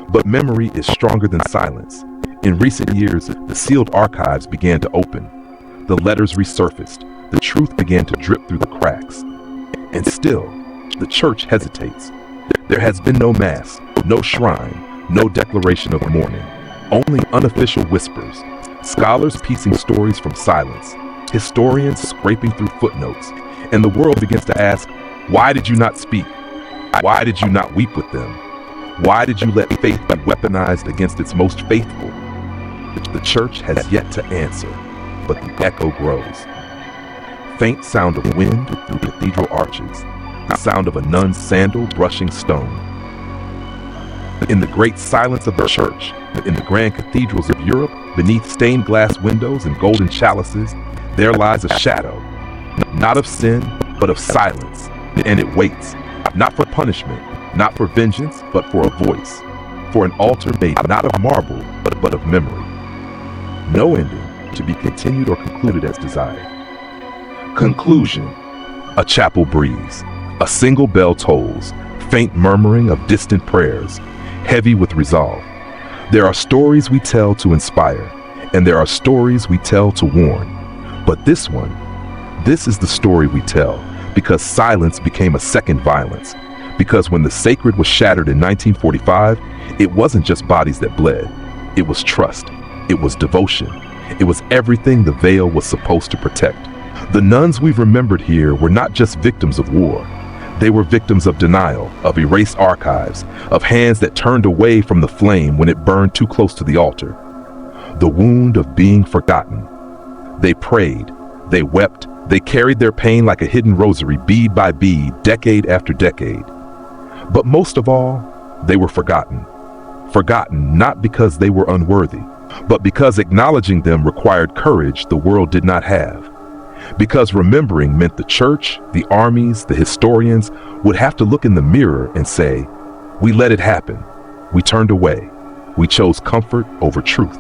But memory is stronger than silence. In recent years, the sealed archives began to open. The letters resurfaced. The truth began to drip through the cracks. And still, the church hesitates. There has been no mass, no shrine, no declaration of mourning. Only unofficial whispers. Scholars piecing stories from silence. Historians scraping through footnotes. And the world begins to ask, why did you not speak? Why did you not weep with them? Why did you let faith be weaponized against its most faithful? The church has yet to answer, but the echo grows. Faint sound of wind through cathedral arches, the sound of a nun's sandal brushing stone. In the great silence of the church, in the grand cathedrals of Europe, beneath stained glass windows and golden chalices, there lies a shadow. Not of sin, but of silence. And it waits, not for punishment, not for vengeance, but for a voice. For an altar made not of marble, but of memory. No ending, to be continued or concluded as desired. Conclusion. A chapel breeze. A single bell tolls, faint murmuring of distant prayers. heavy with resolve. There are stories we tell to inspire, and there are stories we tell to warn. But this is the story we tell because silence became a second violence. Because when the sacred was shattered in 1945, it wasn't just bodies that bled. It was trust. It was devotion. It was everything the veil was supposed to protect. The nuns we've remembered here were not just victims of war. They were victims of denial, of erased archives, of hands that turned away from the flame when it burned too close to the altar. The wound of being forgotten. They prayed, they wept, they carried their pain like a hidden rosary, bead by bead, decade after decade. But most of all, they were forgotten. Forgotten not because they were unworthy, but because acknowledging them required courage the world did not have. Because remembering meant the church, the armies, the historians would have to look in the mirror and say, "We let it happen. We turned away. We chose comfort over truth."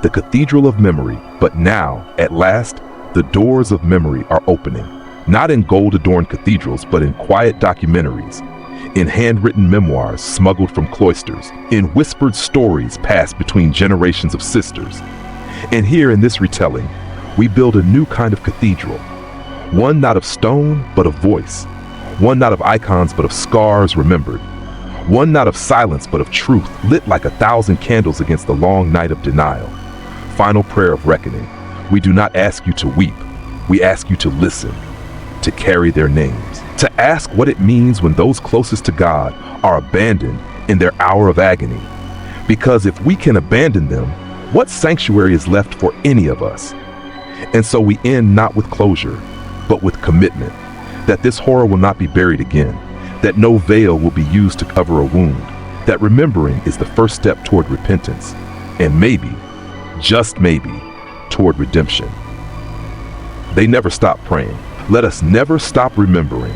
The cathedral of memory, but now, at last, the doors of memory are opening, not in gold-adorned cathedrals, but in quiet documentaries, in handwritten memoirs smuggled from cloisters, in whispered stories passed between generations of sisters. And here in this retelling, we build a new kind of cathedral, one not of stone, but of voice, one not of icons, but of scars remembered, one not of silence, but of truth, lit like 1,000 candles against the long night of denial. Final prayer of reckoning. We do not ask you to weep, we ask you to listen, to carry their names, to ask what it means when those closest to God are abandoned in their hour of agony. Because if we can abandon them, what sanctuary is left for any of us? And so we end not with closure, but with commitment, that this horror will not be buried again, that no veil will be used to cover a wound, that remembering is the first step toward repentance, and maybe, just maybe, toward redemption. They never stopped praying. Let us never stop remembering.